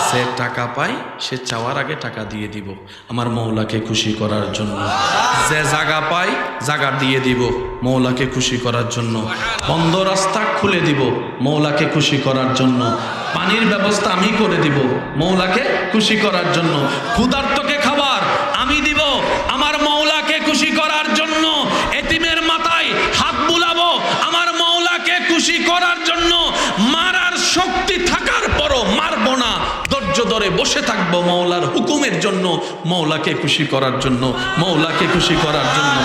যে টাকা পায় সে চাওয়ার আগে টাকা দিয়ে দিব আমার মওলাকে খুশি করার জন্য। যে জায়গা পাই জায়গা দিয়ে দিব মওলাকে খুশি করার জন্য। বন্ধ রাস্তা খুলে দিব মওলাকে খুশি করার জন্য। পানির ব্যবস্থা আমি করে দিব মওলাকে খুশি করার জন্য। ক্ষুধার্তকে খাবার আমি দিব আমার মওলাকে খুশি করার জন্য। এতিমের মাথায় হাত বুলাবো আমার মওলাকে খুশি করার জন্য। মারার শক্তি থাকার পরও মারবো না, ধৈর্য ধরে বসে থাকবো মওলার হুকুমের জন্য, মওলাকে খুশি করার জন্য, মওলাকে খুশি করার জন্য।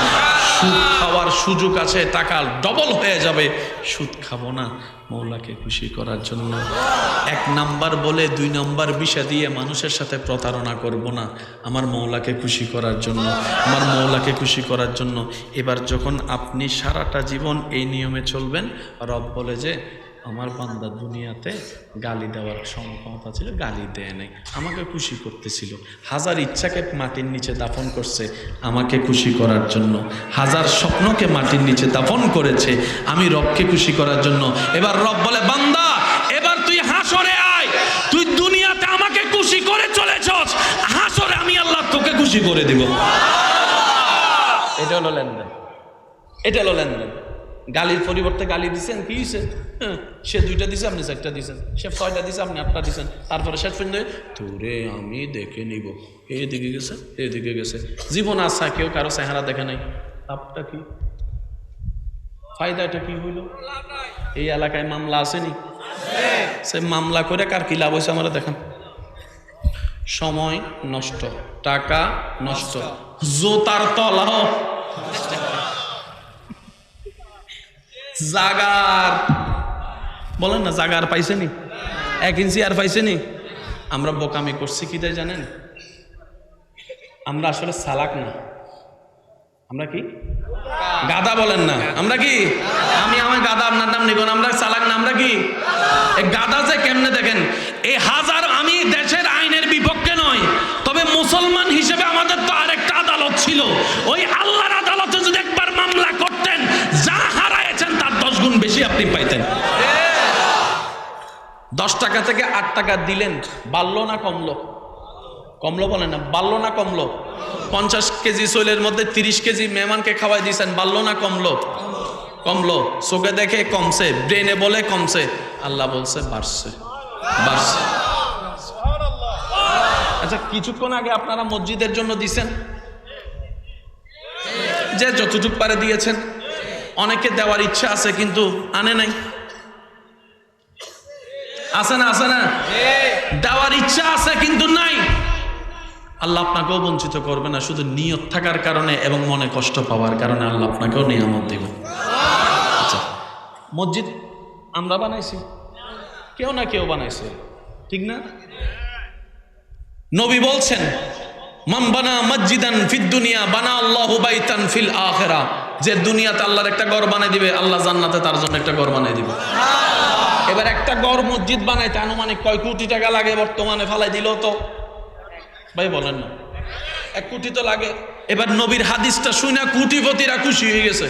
সুদ খাওয়ার সুযোগ আছে, টাকা ডবল হয়ে যাবে, সুদ খাবো না মওলাকে খুশি করার জন্য। 1 নাম্বার বলে 2 নাম্বার বিষয় দিয়ে মানুষের সাথে প্রতারণা করব না আমার মওলাকে খুশি করার জন্য, আমার মওলাকে খুশি করার জন্য। এবার যখন আপনি সারাটা জীবন এই নিয়মে চলবেন, রব বলে যে আমার বান্দা দুনিয়াতে গালি দেওয়ার ক্ষমতা ছিল, গালি দেয় নাই, আমাকে খুশি করতেছিল। হাজার ইচ্ছাকে মাটির নিচে দাফন করছে আমাকে খুশি করার জন্য, হাজার স্বপ্নকে মাটির নিচে দাফন করেছে আমি রবকে খুশি করার জন্য। এবার রব বলে, বান্দা এবার তুই হাসরে আয়, তুই দুনিয়াতে আমাকে খুশি করে চলেছস, হাসরে আমি আল্লাহ তোকে খুশি করে দিব। এটা হলো লেনদেন, এটা হলো লেনদেন। গালির পরিবর্তে গালি দিচ্ছেন, কি হয়েছে? সে 2টা দিছে, আপনি 4টা দিচ্ছেন, সে 6টা দিছে, আপনি 8টা দিচ্ছেন। তারপরে শেষ পর্যন্ত তোরে আমি দেখে নিব, এদিকে গেছে এদিকে গেছে, জীবন আসা কেউ কারো চেহারা দেখে নাই। লাভটা কি, ফায়দাটা কি হইল? এই এলাকায় মামলা আসেনি, সে মামলা করে কার কি লাভ হয়েছে আমরা দেখান। সময় নষ্ট, টাকা নষ্ট, জোতার তলাও জাগার, বলেন না জাগার পাইছেনি, 1 ইঞ্চি আর পাইছেনি। আমরা বোকামি করছি কি তাই জানেন? আমরা আসলে চালাক না, আমরা কি গাধা, বলেন না আমরা কি? আমি আমার গাধা, আপনার নাম নিব না, আমরা চালাক না, আমরা কি গাধা? যে কেমনে দেখেন, এই হাজার, আমি দেশের আইনের বিপক্ষে নয়, তবে মুসলমান হিসেবে আমাদের তো আরেকটা আদালত ছিল। ওই আল্লাহর আদালতে যদি একবার মামলা করতেন, যা হারাইছেন তার 10 গুণ বেশি আপনি পাইতেন। 10 টাকা থেকে 8 টাকা দিলেন, বাড়লো না কমলো? কমলো, বলেন না, বাড়লো না কমলো? 50 কেজি সোলের মধ্যে 30 কেজি মেহমানকে খাওয়াই দিয়েছেন, বাড়লো না কমলো? কমলো। চোখে দেখে কমছে, ব্রেনে বলে কমছে, আল্লাহ বলছে বাড়ছে, বাড়ছে। আচ্ছা, কিছুক্ষণ আগে আপনারা মসজিদের জন্য দিছেন, যে যতটুক পারে দিয়েছেন। অনেকে দেওয়ার ইচ্ছা আছে কিন্তু আনে নাই, আছে না? আছে না? দেওয়ার ইচ্ছা আছে কিন্তু নাই। আল্লাহ আপনাকেও বঞ্চিত করবে না, শুধু নিয়ত থাকার কারণে এবং মনে কষ্ট পাওয়ার কারণে আল্লাহ আপনাকেও নিয়ামত দেবে। আচ্ছা, মসজিদ আমরা বানাইছি, কেউ না কেউ বানাইছে, ঠিক না? নবী বলছেন, মান বানা মসজিদান ফিদ দুনিয়া বানা আল্লাহু বাইতান ফিল আখিরা। যে দুনিয়াতে আল্লাহর একটা ঘর বানাই দিবে, আল্লাহ জান্নাতে তার জন্য একটা ঘর বানাই দিবে। এবার একটা ঘর মসজিদ বানাইতে আনুমানিক কয় কোটি টাকা লাগে? বর্তমানে ফালাই দিল তো ভাই, বলেন না, 1 কোটি তো লাগে। এবার নবীর হাদিসটা শুনে কোটিপতিরা খুশি হয়ে গেছে,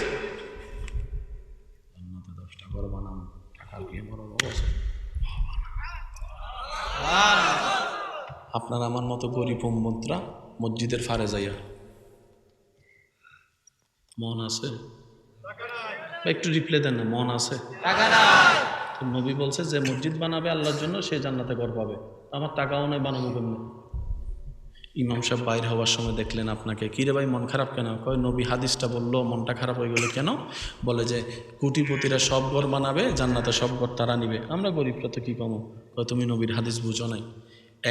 জান্নাতে 10টা ঘর বানানো, টাকা দিয়ে বড় অবস্থা। আপনার আমার মতো গরিব উম্মতরা মসজিদের ফারে যাইয়া মন আছে? একটু রিপ্লাই দেন না, মন আছে? নবী বলছে যে মসজিদ বানাবে আল্লাহর জন্য সে জান্নাতে ঘর পাবে। আমার টাকাও নাই, বানাবো কেমনে? ইমাম সাহেব বাইর হওয়ার সময় দেখলেন আপনাকে, কিরে ভাই মন খারাপ কেন? কয় নবী হাদিসটা বললো, মনটা খারাপ হয়ে গেল কেন? বলে যে কোটিপতিরা সব ঘর বানাবে, জান্নাতে সব ঘর তারা নিবে, আমরা গরিবরা তো কি কমো? কয় তুমি নবীর হাদিস বুঝো নাই।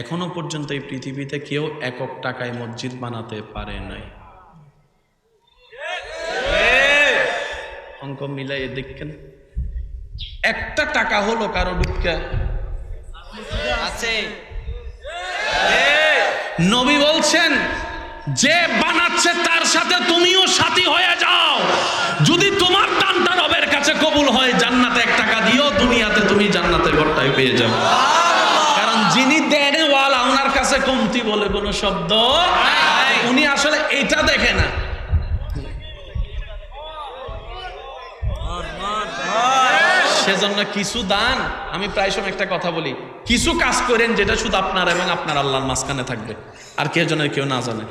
এখনো পর্যন্ত এই পৃথিবীতে কেউ 1 টাকায় মসজিদ বানাতে পারে নাই। অঙ্ক মিলাই দেখেন, 1টা টাকা হলো কারো ভিক্ষা আছে? নবী বলছেন যে বানাচ্ছে তার সাথে তুমিও সাথী হয়ে যাও। যদি তোমার দানটা রবের কাছে কবুল হয়, জান্নাতে 1 টাকা দিও, দুনিয়াতে তুমি জান্নাতের ঘরটাই পেয়ে যাও। কারণ যিনি দেন ওয়ালা, ওনার কাছে কমতি বলে কোনো শব্দ নাই। উনি আসলে এটা দেখে না। সেজন্য কিছু দান, আমি প্রায় সময় একটা কথা বলি, কিছু কাজ করেন যেটা শুধু আপনার এবং আপনার আল্লাহর মাঝখানে থাকবে, আর কেউ যেন কেউ না জানে।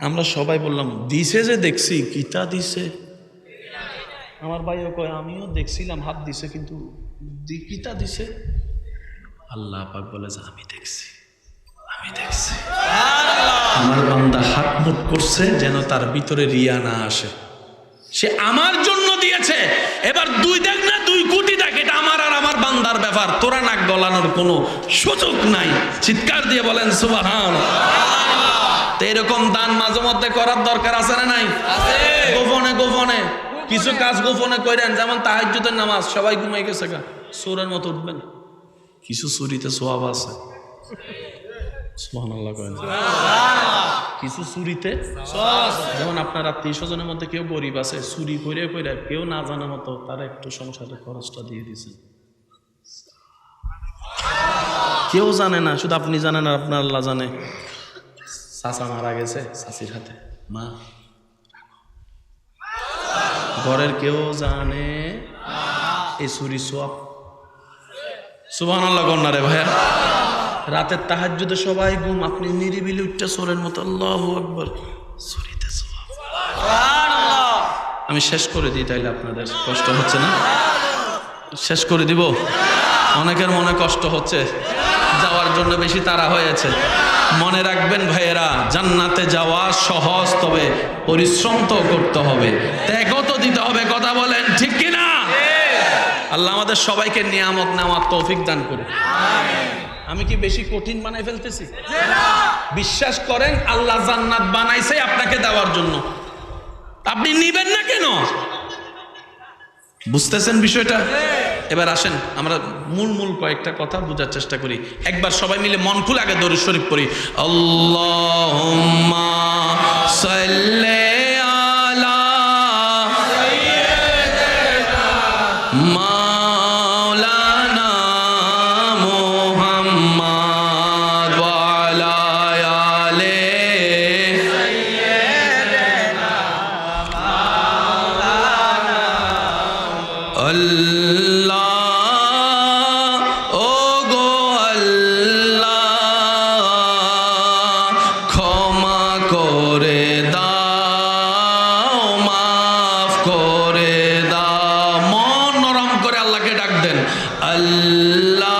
আমরা সবাই বললাম দিছে, যে দেখছি কিতা দিছে। আমার ভাইও কয় আমিও দেখছিলাম হাত দিছে, কিন্তু কিতা দিছে? আল্লাহ পাক বলে যে আমি দেখছি, আমি দেখছি। আমার বান্দা হাত মুখ করছে যেন তার ভিতরে রিয়া না আসে, সে আমার জন্য দিয়েছে। এবার 2 দেখ না 2 কোটি দেখ, এটা আমার আর আমার বান্দার ব্যাপার, তোরা নাক গলানোর কোনো সুযোগ নাই। চিৎকার দিয়ে বলেন সুবহানাল্লাহ। তো এরকম দান মাঝে মধ্যে করার দরকার আছে না নাই? গোপনে গোপনে কিছু কাজ গোপনে করেন, যেমন তাহাজ্জুদের নামাজ, সবাই ঘুমাই গেছে গা, চোরের মতো উঠবেন, কিছু চুরিতে সোয়াব আছে। সুবহানাল্লাহ করেন। কিছু চুরিতে, যেমন আপনার আত্মীয় স্বজনের মধ্যে কেউ গরিব আছে, চুরি করে করে কেউ না জানার মতো তারা একটু সংসারের খরচটা দিয়ে দিয়েছেন। কেউ জানে না, শুধু আপনি জানেন আর আপনার আল্লাহ জানে। চাচা মারা গেছে, চাচির হাতে মা, ঘরের কেউ জানে এই চুরি সোয়াব। সুবহানাল্লাহ কন্যা রে ভাইয়া। রাতের তাহাজ্জুদে সবাই ঘুম, আপনি নিরিবিলি উঠতে চোরের মতো আল্লাহু আকবার, চুরিতে সোয়াব। আমি শেষ করে দিই, তাইলে আপনাদের কষ্ট হচ্ছে না? শেষ করে দিব। অনেকের মনে কষ্ট হচ্ছে, যাওয়ার জন্য বেশি তাড়া হয়েছে। মনে রাখবেন ভাইয়েরা, জান্নাতে যাওয়া সহজ, তবে পরিশ্রম তো করতে হবে, ত্যাগও তো দিতে হবে। কথা বলেন ঠিক কিনা? আল্লাহ আমাদের সবাইকে নিয়ামত নেওয়ার তৌফিক দান করে। আমি কি বেশি কঠিন বানাই ফেলতেছি? বিশ্বাস করেন, আল্লাহ জান্নাত বানাইছে আপনাকে দেওয়ার জন্য, আপনি নিবেন না কেন? বুঝতেছেন বিষয়টা? এবার আসেন আমরা মূল কয়েকটা কথা বোঝার চেষ্টা করি। একবার সবাই মিলে মন খুলে আগে দরুদ শরীফ পড়ি। আল্লাহুম্মা সাল্লি আলা মাওলানা মুহাম্মদ ওয়া আলা আলি আল্লাহ, ও গো আল্লাহ, ক্ষমা করে দাও, মাফ করে দাও। মন নরম করে আল্লাহকে ডাক দেন। আল্লাহ,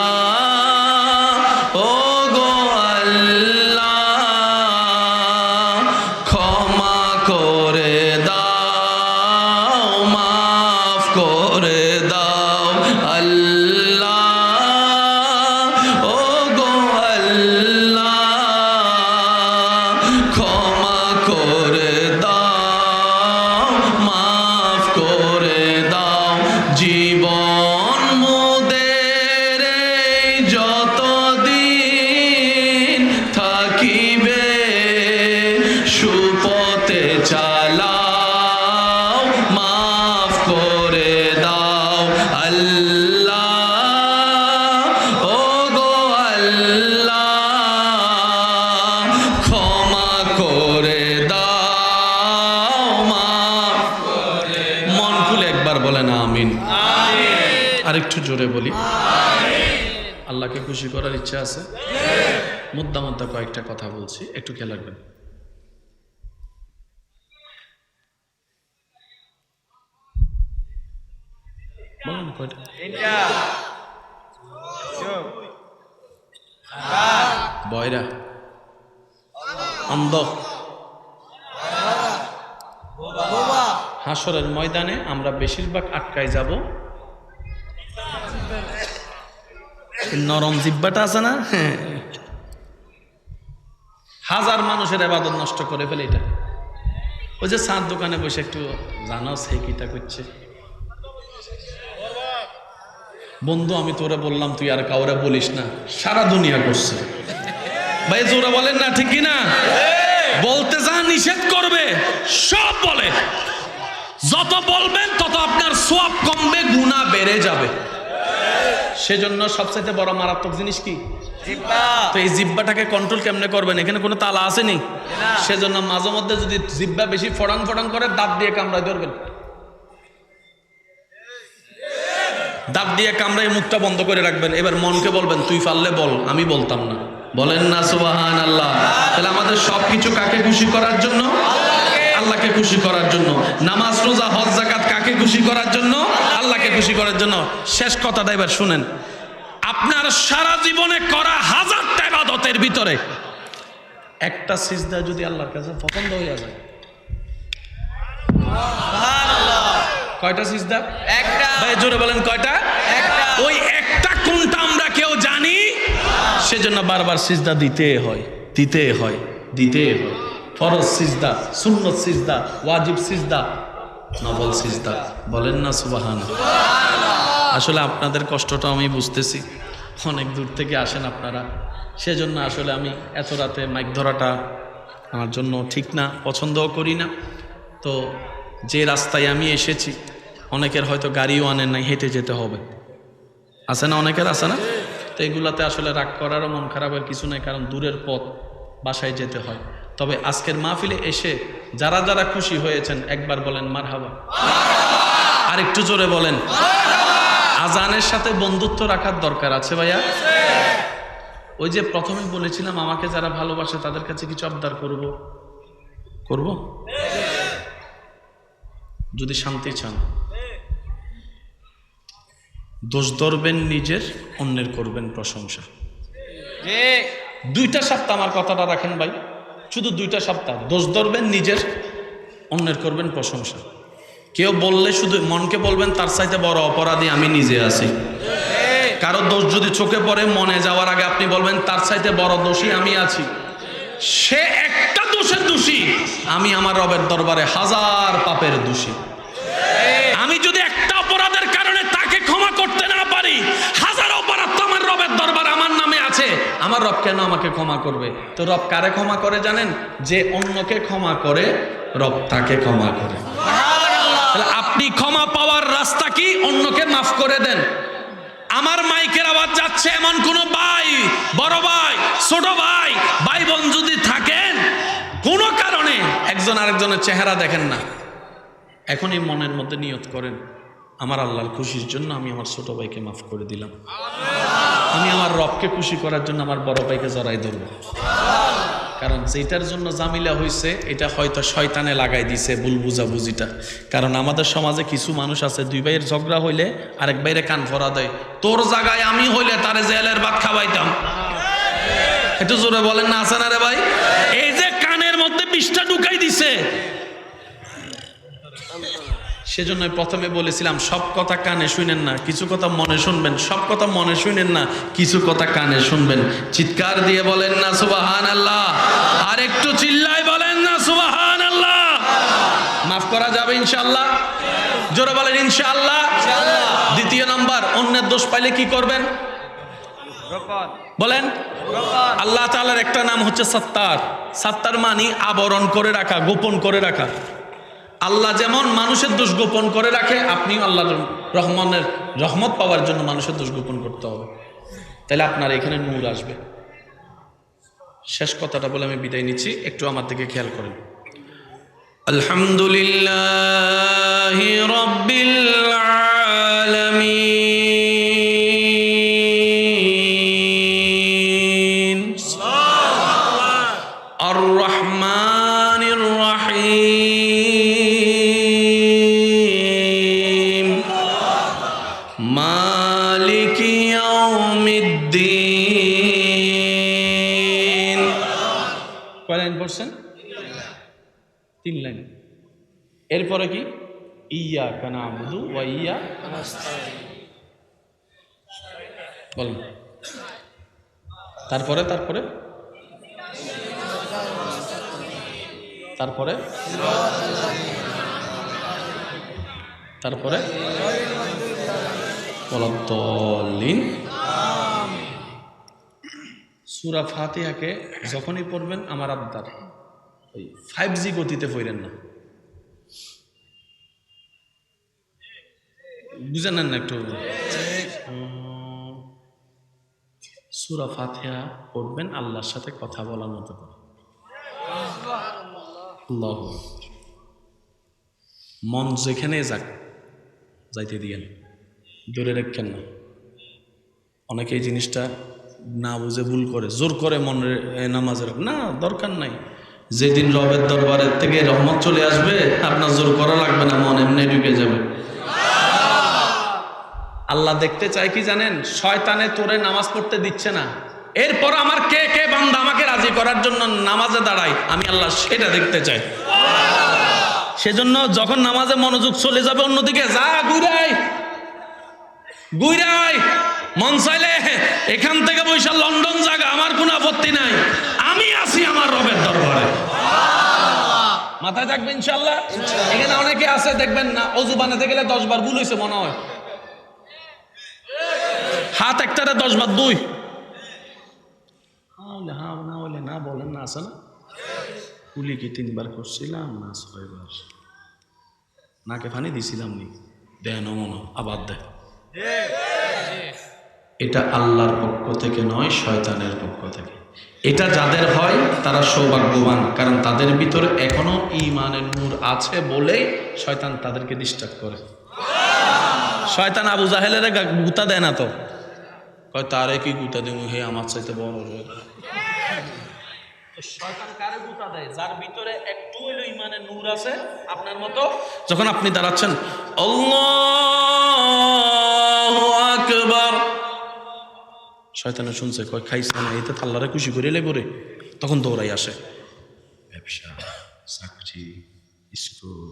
ও গো আল্লাহ, ক্ষমা করে দাও, মাফ করে দাও। আল্লাহ, ও গো আল্লাহ, ক্ষমা করে দাও, মাফ করে দাও। জীবন মোদের এই যতদিন থাকিবে, সুপথে চালাও, মাফ করে দাও। আল্লাহ, ও গো আল্লাহ, ক্ষমা করে দাও, মাফ করে দাও। মন খুলে একবার বলেন আমিন। আরেকটু জোরে বলি। আল্লাহকে খুশি করার ইচ্ছা আছে? মুদ্দা কয়েকটা কথা বলছি, একটু খেয়াল রাখবেন। বলেন কয়টা? বয়রা, অন্ধ। হাসরের ময়দানে আমরা বেশিরভাগ আটকায় যাব নরম জিব্বাটা আছে না, হাজার মানুষের ইবাদত নষ্ট করে ফেলে। এটা ওই যে চার দোকানে বসে একটু জানো সে কিটা করছে, বন্ধু আমি তোরে বললাম তুই আর কাউরে বলিস না, সারা দুনিয়া করছে। ভাই জোরা বলেন না ঠিক কিনা? বলতে যা নিষেধ করবে সব বলে, যত বলবেন তত আপনার সওয়াব কমবে, গুনাহ বেড়ে যাবে। সেজন্য সবচেয়ে বড় মারাত্মক জিনিস কি? জিহ্বা। তো এই জিহ্বাটাকে কন্ট্রোল কেমনে করবেন? এখানে কোনো তালা আসেনি। সেজন্য মাঝে মধ্যে যদি জিহ্বা বেশি ফড়াং করে দাঁত দিয়ে কামড়ায় ধরবেন, দাঁত দিয়ে কামড়ায় মুখটা বন্ধ করে রাখবেন। এবার মনকে বলবেন তুই পারলে বল, আমি বলতাম না। বলেন না সুবহানাল্লাহ। তাহলে আমাদের সবকিছু কাকে খুশি করার জন্য? আল্লাহকে খুশি করার জন্য। নামাজ রোজা হজ যাকাত কাকে খুশি করার জন্য? আল্লাহকে খুশি করার জন্য। শেষ কথাটা এবার শুনেন, আপনার সারা জীবনে করা হাজারটা ইবাদতের ভিতরে একটা সিজদা যদি আল্লাহর কাছে পছন্দ হয়ে যায়, কয়টা সিজদা? একটা। ভাই জোরে বলেন কয়টা? একটা। ওই একটা কোনটা আমরা কেউ জানি? সেজন্য বারবার সিজদা দিতে হয়। ফরজ সিজদা, সুন্নত সিজদা, ওয়াজিব সিজদা, নফল সিজদা। বলেন না সুবহানাল্লাহ। আসলে আপনাদের কষ্টটা আমি বুঝতেছি। অনেক দূর থেকে আসেন আপনারা, সেজন্য আসলে আমি এত রাতে মাইক ধরাটা আমার জন্য ঠিক না, পছন্দও করি না। তো যে রাস্তায় আমি এসেছি, অনেকের হয়তো গাড়িও আনেন নাই, হেঁটে যেতে হবে, আছে না, অনেকের আছে না? তো এগুলাতে আসলে রাগ করারও মন খারাপের কিছু নাই, কারণ দূরের পথ, বাসায় যেতে হয়। তবে আজকের মাহফিলে এসে যারা যারা খুশি হয়েছেন একবার বলেন মারহাবা, আর একটু জোরে বলেন। আজানের সাথে বন্ধুত্ব রাখার দরকার আছে ভাইয়া। ওই যে প্রথমে বলেছিলাম, আমাকে যারা ভালোবাসে তাদের কাছে কিছু আবদার করব যদি শান্তি চান। দোষ ধরবেন নিজের, অন্যের করবেন প্রশংসা। 2টা সপ্তাহ আমার কথাটা রাখেন ভাই, শুধু 2টা সপ্তাহ। দোষ ধরবেন নিজের, অন্যের করবেন প্রশংসা। কেউ বললে শুধু মনকে বলবেন তার চাইতে বড় অপরাধী আমি নিজে আছি। কারো দোষ যদি চোখে পড়ে, মনে যাওয়ার আগে আপনি বলবেন তার চাইতে বড় দোষী আমি আছি। সে একটা দোষের দোষী, আমি আমার রবের দরবারে হাজার পাপের দোষী। আমি যদি একটা অপরাধের কারণে তাকে ক্ষমা করতে না পারি, হাজার অপরাধ তো আমার রবের দরবারে আমার নামে আছে। আমার রব কেন আমাকে ক্ষমা করবে? তো রব কারে ক্ষমা করে জানেন? যে অন্যকে ক্ষমা করে, রব তাকে ক্ষমা করে। আপনি ক্ষমা পাওয়ার রাস্তা কি? অন্যকে মাফ করে দেন। আমার মাইকের আওয়াজ যাচ্ছে এমন কোন ভাই, বড় ভাই, ছোট ভাই, ভাই বোন যদি থাকেন, কোনো কারণে একজন আরেকজনের চেহারা দেখেন না, এখনই মনের মধ্যে নিয়ত করেন, আমার আল্লাহর খুশির জন্য আমি আমার ছোট ভাইকে মাফ করে দিলাম। আমি আমার রবকে খুশি করার জন্য আমার বড় ভাইকে জড়াই ধরব। কারণ যেটার জন্য জামিলা হয়েছে, এটা হয়তো শয়তানে লাগাই দিছে, ভুল বুঝাবুঝিটা। কারণ আমাদের সমাজে কিছু মানুষ আছে, 2 ভাইয়ের ঝগড়া হইলে আরেক ভাইরে কান ভরা দেয়। তোর জায়গায় আমি হইলে তারে জেলের ভাত খাওয়াইতাম। একটু জোরে বলেন না, আছে না রে ভাই? এই যে কানের মধ্যে বিষটা ঢুকাই দিছে। সেজন্য প্রথমে বলেছিলাম, সব কথা কানে শুনেন না, কিছু কথা মনে শুনবেন। সব কথা মনে শুনেন না, কিছু কথা কানে শুনবেন। চিৎকার দিয়ে বলেন না সুবহানাল্লাহ, আর একটু চিল্লায় বলেন না সুবহানাল্লাহ। মাফ করা যাবে ইনশাআল্লাহ, জোরে বলেন ইনশাআল্লাহ। 2 নাম্বার, অন্যের দোষ পাইলে কি করবেন বলেন? আল্লাহ তাআলার একটা নাম হচ্ছে সাত্তার। সাত্তার মানে আবরণ করে রাখা, গোপন করে রাখা। আল্লাহ যেমন মানুষের দোষ গোপন করে রাখে, আপনিও আল্লাহর রহমানের রহমত পাওয়ার জন্য মানুষের দোষ গোপন করতে হবে, তাহলে আপনার এখানে নূর আসবে। শেষ কথাটা বলে আমি বিদায় নিচ্ছি, একটু আমার দিকে খেয়াল করেন। আলহামদুলিল্লাহি রাব্বিল আলামিন, আর রহমানির রহিম, মালিকি ইয়াউমিদ্দিন। কয় লাইন পড়ছেন? 3 লাইন। এরপরে কি? ইয়্যাকা না'বুদু ওয়া ইয়্যাকা নাস্তাঈন। বলেন। তারপরে তারপরে তারপরে তারপরে ওয়ালাদ-দাল্লিন। সূরা ফাতিহাকে যখনই পড়বেন, আমার আবদার, ওই 5G গতিতে পড়েন না, বুঝেন না একটু? সূরা ফাতিহা পড়বেন আল্লাহর সাথে কথা বলার মতো করে। আল্লাহু মন যেখানে যাক যাইতে দিয়েন, দূরে রাখেন না। অনেকে এই জিনিসটা না বুঝে ভুল করে, জোর করে মনে নামাজের না, দরকার নাই। যেদিন রবের দরবারের থেকে রহমত চলে আসবে, আপনার জোর করা লাগবে না, মন এমনি ঢুকে যাবে। আল্লাহ দেখতে চায় কি জানেন? শয়তানে তোরে নামাজ পড়তে দিচ্ছে না, এরপর আমার কে কে বান্দা আমাকে রাজি করার জন্য নামাজে দাঁড়ায়, আমি আল্লাহ সেটা দেখতে চাই। সেজন্য যখন নামাজে মনোযোগ চলে যাবে অন্যদিকে, যা ঘুরাই ঘুরাই, মন চাইলে এখান থেকে বৈশা লন্ডন জায়গা, আমার কোনো আপত্তি নাই, আমি আছি আমার রবের দরবারে। মাথায় থাকবে ইনশাআল্লাহ। এখানে অনেকে আছে দেখবেন না, অজু বানাতে গেলে 10 বার ভুল হয়েছে মনে হয়, হাত একটারে 10 বার 2 হ্যাঁ না হলে না বলেন না, আছে না? কুলি কি 3 বার করছিলাম না 6 বার? নাকে পানি দিছিলাম নি? দেন মন আবার দেয়। এটা আল্লাহর পক্ষ থেকে নয়, শয়তানের পক্ষ থেকে। এটা যাদের হয় তারা সৌভাগ্যবান, কারণ তাদের ভিতরে এখনো ঈমানের নূর আছে বলেই শয়তান তাদেরকে ডিস্টার্ব করে। শয়তান আবু জাহেলের গুতা দেয় না তো, কয় তারে কি গুতা দেব, হে আমার চাইতে বড়। শয়তান কারে গুতা দেয়? যার ভিতরে একটু হইলো ঈমানের নূর আছে আপনার মতো। যখন আপনি দাঁড়াচ্ছেন আল্লাহু আকবার, শয়তানে শুনছে, কয় খাইছে না, এতে আল্লাহরে খুশি করে এলে পরে তখন দৌড়াই আসে। ব্যবসা, চাকরি, school,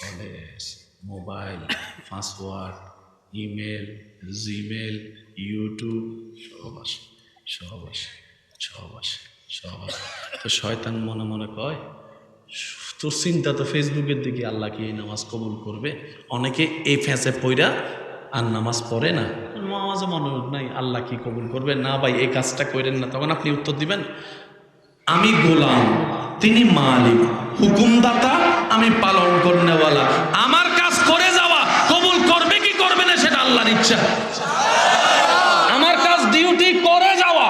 college, mobile, password, email, Gmail, YouTube, সব আসে সব আসে সব আসে সব আসে। তো শয়তান মনে মনে কয়, তোর চিন্তা তো ফেসবুকের দিকে, আল্লাহ কি এই নামাজ কবুল করবে? অনেকে এই ফ্যাঁসে পইরা আর নামাজ পড়ে না, নামাজে মনোযোগ নাই, আল্লাহ কি কবুল করবে? না ভাই, এই কাজটা করেন না। তখন আপনি উত্তর দিবেন, আমি গোলাম, তিনি মালিক, হুকুমদাতা, আমি পালন করনেওয়ালা, আমার কাজ করে যাওয়া, কবুল করবে কি করবে না সেটা আল্লাহর ইচ্ছা। আমার কাজ ডিউটি করে যাওয়া,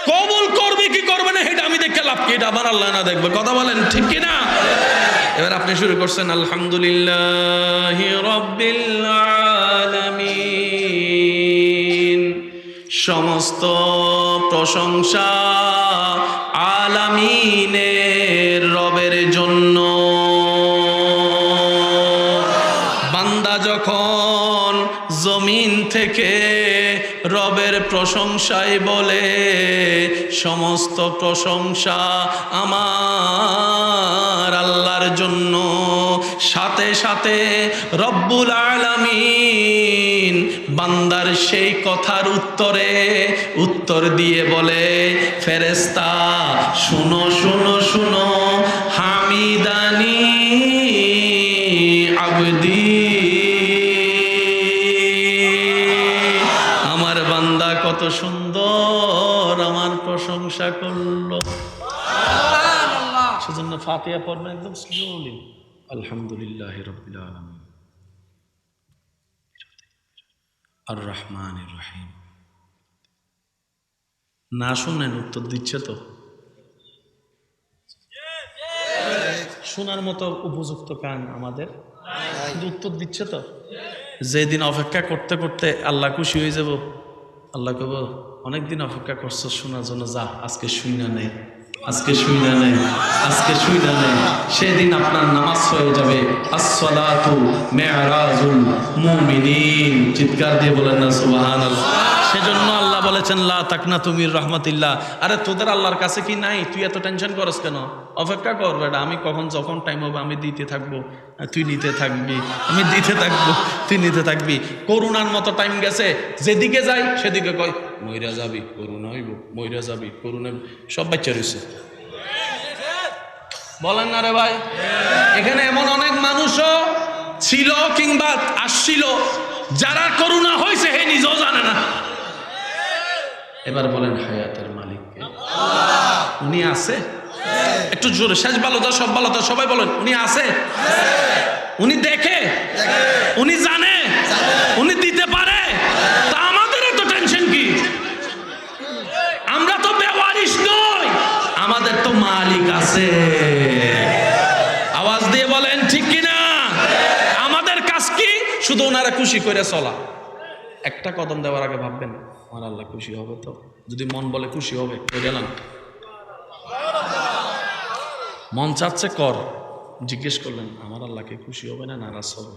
কবুল করবে কি করবে না সেটা আমি দেখে লাভ কি? এটা আমার আল্লাহ না দেখবে? কথা বলেন ঠিক কিনা? এবার আপনি শুরু করছেন আলহামদুলিল্লাহি রাব্বিল আলামিন, সমস্ত প্রশংসা আলামিনের রবের জন্য। বান্দা যখন জমিন থেকে রবের প্রশংসায় বলে, সমস্ত প্রশংসা আমার আল্লাহর জন্য, সাথে সাথে রব্বুল আলামিন বান্দার সেই কথার উত্তর দিয়ে বলে, ফেরেশতা শুনো শুনো শুনো, হামিদানি আবদি, আমার বান্দা কত সুন্দর আমার প্রশংসা করলো। সেজন্য ফাতিহা পড়বেন একদম স্লোলি, আলহামদুলিল্লাহি রাব্বিল আলামিন আর রহমানির রহিম। না শুনেন উত্তর দিচ্ছে তো? শোনার মতো উপযুক্ত কান আমাদের, উত্তর দিচ্ছে তো? যেদিন অপেক্ষা করতে করতে আল্লাহ খুশি হয়ে যাব, আল্লাহ কব অনেকদিন অপেক্ষা করছো শোনার জন্য, যা আজকে শুইনা নেই, আজকে শুইনা নেই, আজকে শুইনা নেই। সেদিন আপনার নামাজ হয়ে যাবে আসসালাতু মি'রাজুল মুমিনিন। চিৎকার দিয়ে বলেন না সুবহানাল্লাহ। সেজন্য আল্লাহ বলেছেন লা তাকনাতু মির রাহমাতিল্লাহ। আরে তোদের আল্লাহর কাছে কি নাই? তুই এত টেনশন করস কেন? অপেক্ষা কর বেটা, আমি কখন যখন টাইম হবে আমি দিতে থাকবো, তুই নিতে থাকবি, আমি দিতে থাকবো, তুই নিতে থাকবি। করোনার মতো টাইম গেছে, যেদিকে যাই সেদিকে কয় মইরা যাবি, করোনা হইব, মইরা যাবি, করোনা, সব বাচ্চা রয়েছে। বলেন না রে ভাই? এখানে এমন অনেক মানুষও ছিল কিংবা আসছিল যারা করোনা হয়েছে হে নিজেও জানে না। এবার বলেন হায়াতের মালিককে, উনি আছে? একটু জোরে, শেষ ভালোতা সব ভালোতা সবাই বলেন, উনি আছে? উনি দেখে, উনি জানে, উনি দিতে পারে। তা আমাদের এত টেনশন কি? আমরা তো বেওয়ারিশ নই, আমাদের তো মালিক আছে। আওয়াজ দিয়ে বলেন ঠিক কিনা? আমাদের কাজ কি? শুধু ওনারা খুশি করে চলা। একটা কদম দেওয়ার আগে ভাববেন আমার আল্লাহ খুশি হবে তো? যদি মন বলে খুশি হবে, গেলাম, মন চাচ্ছে কর, জিজ্ঞেস করলেন আমার আল্লাহকে খুশি হবে না নারাজ হবে?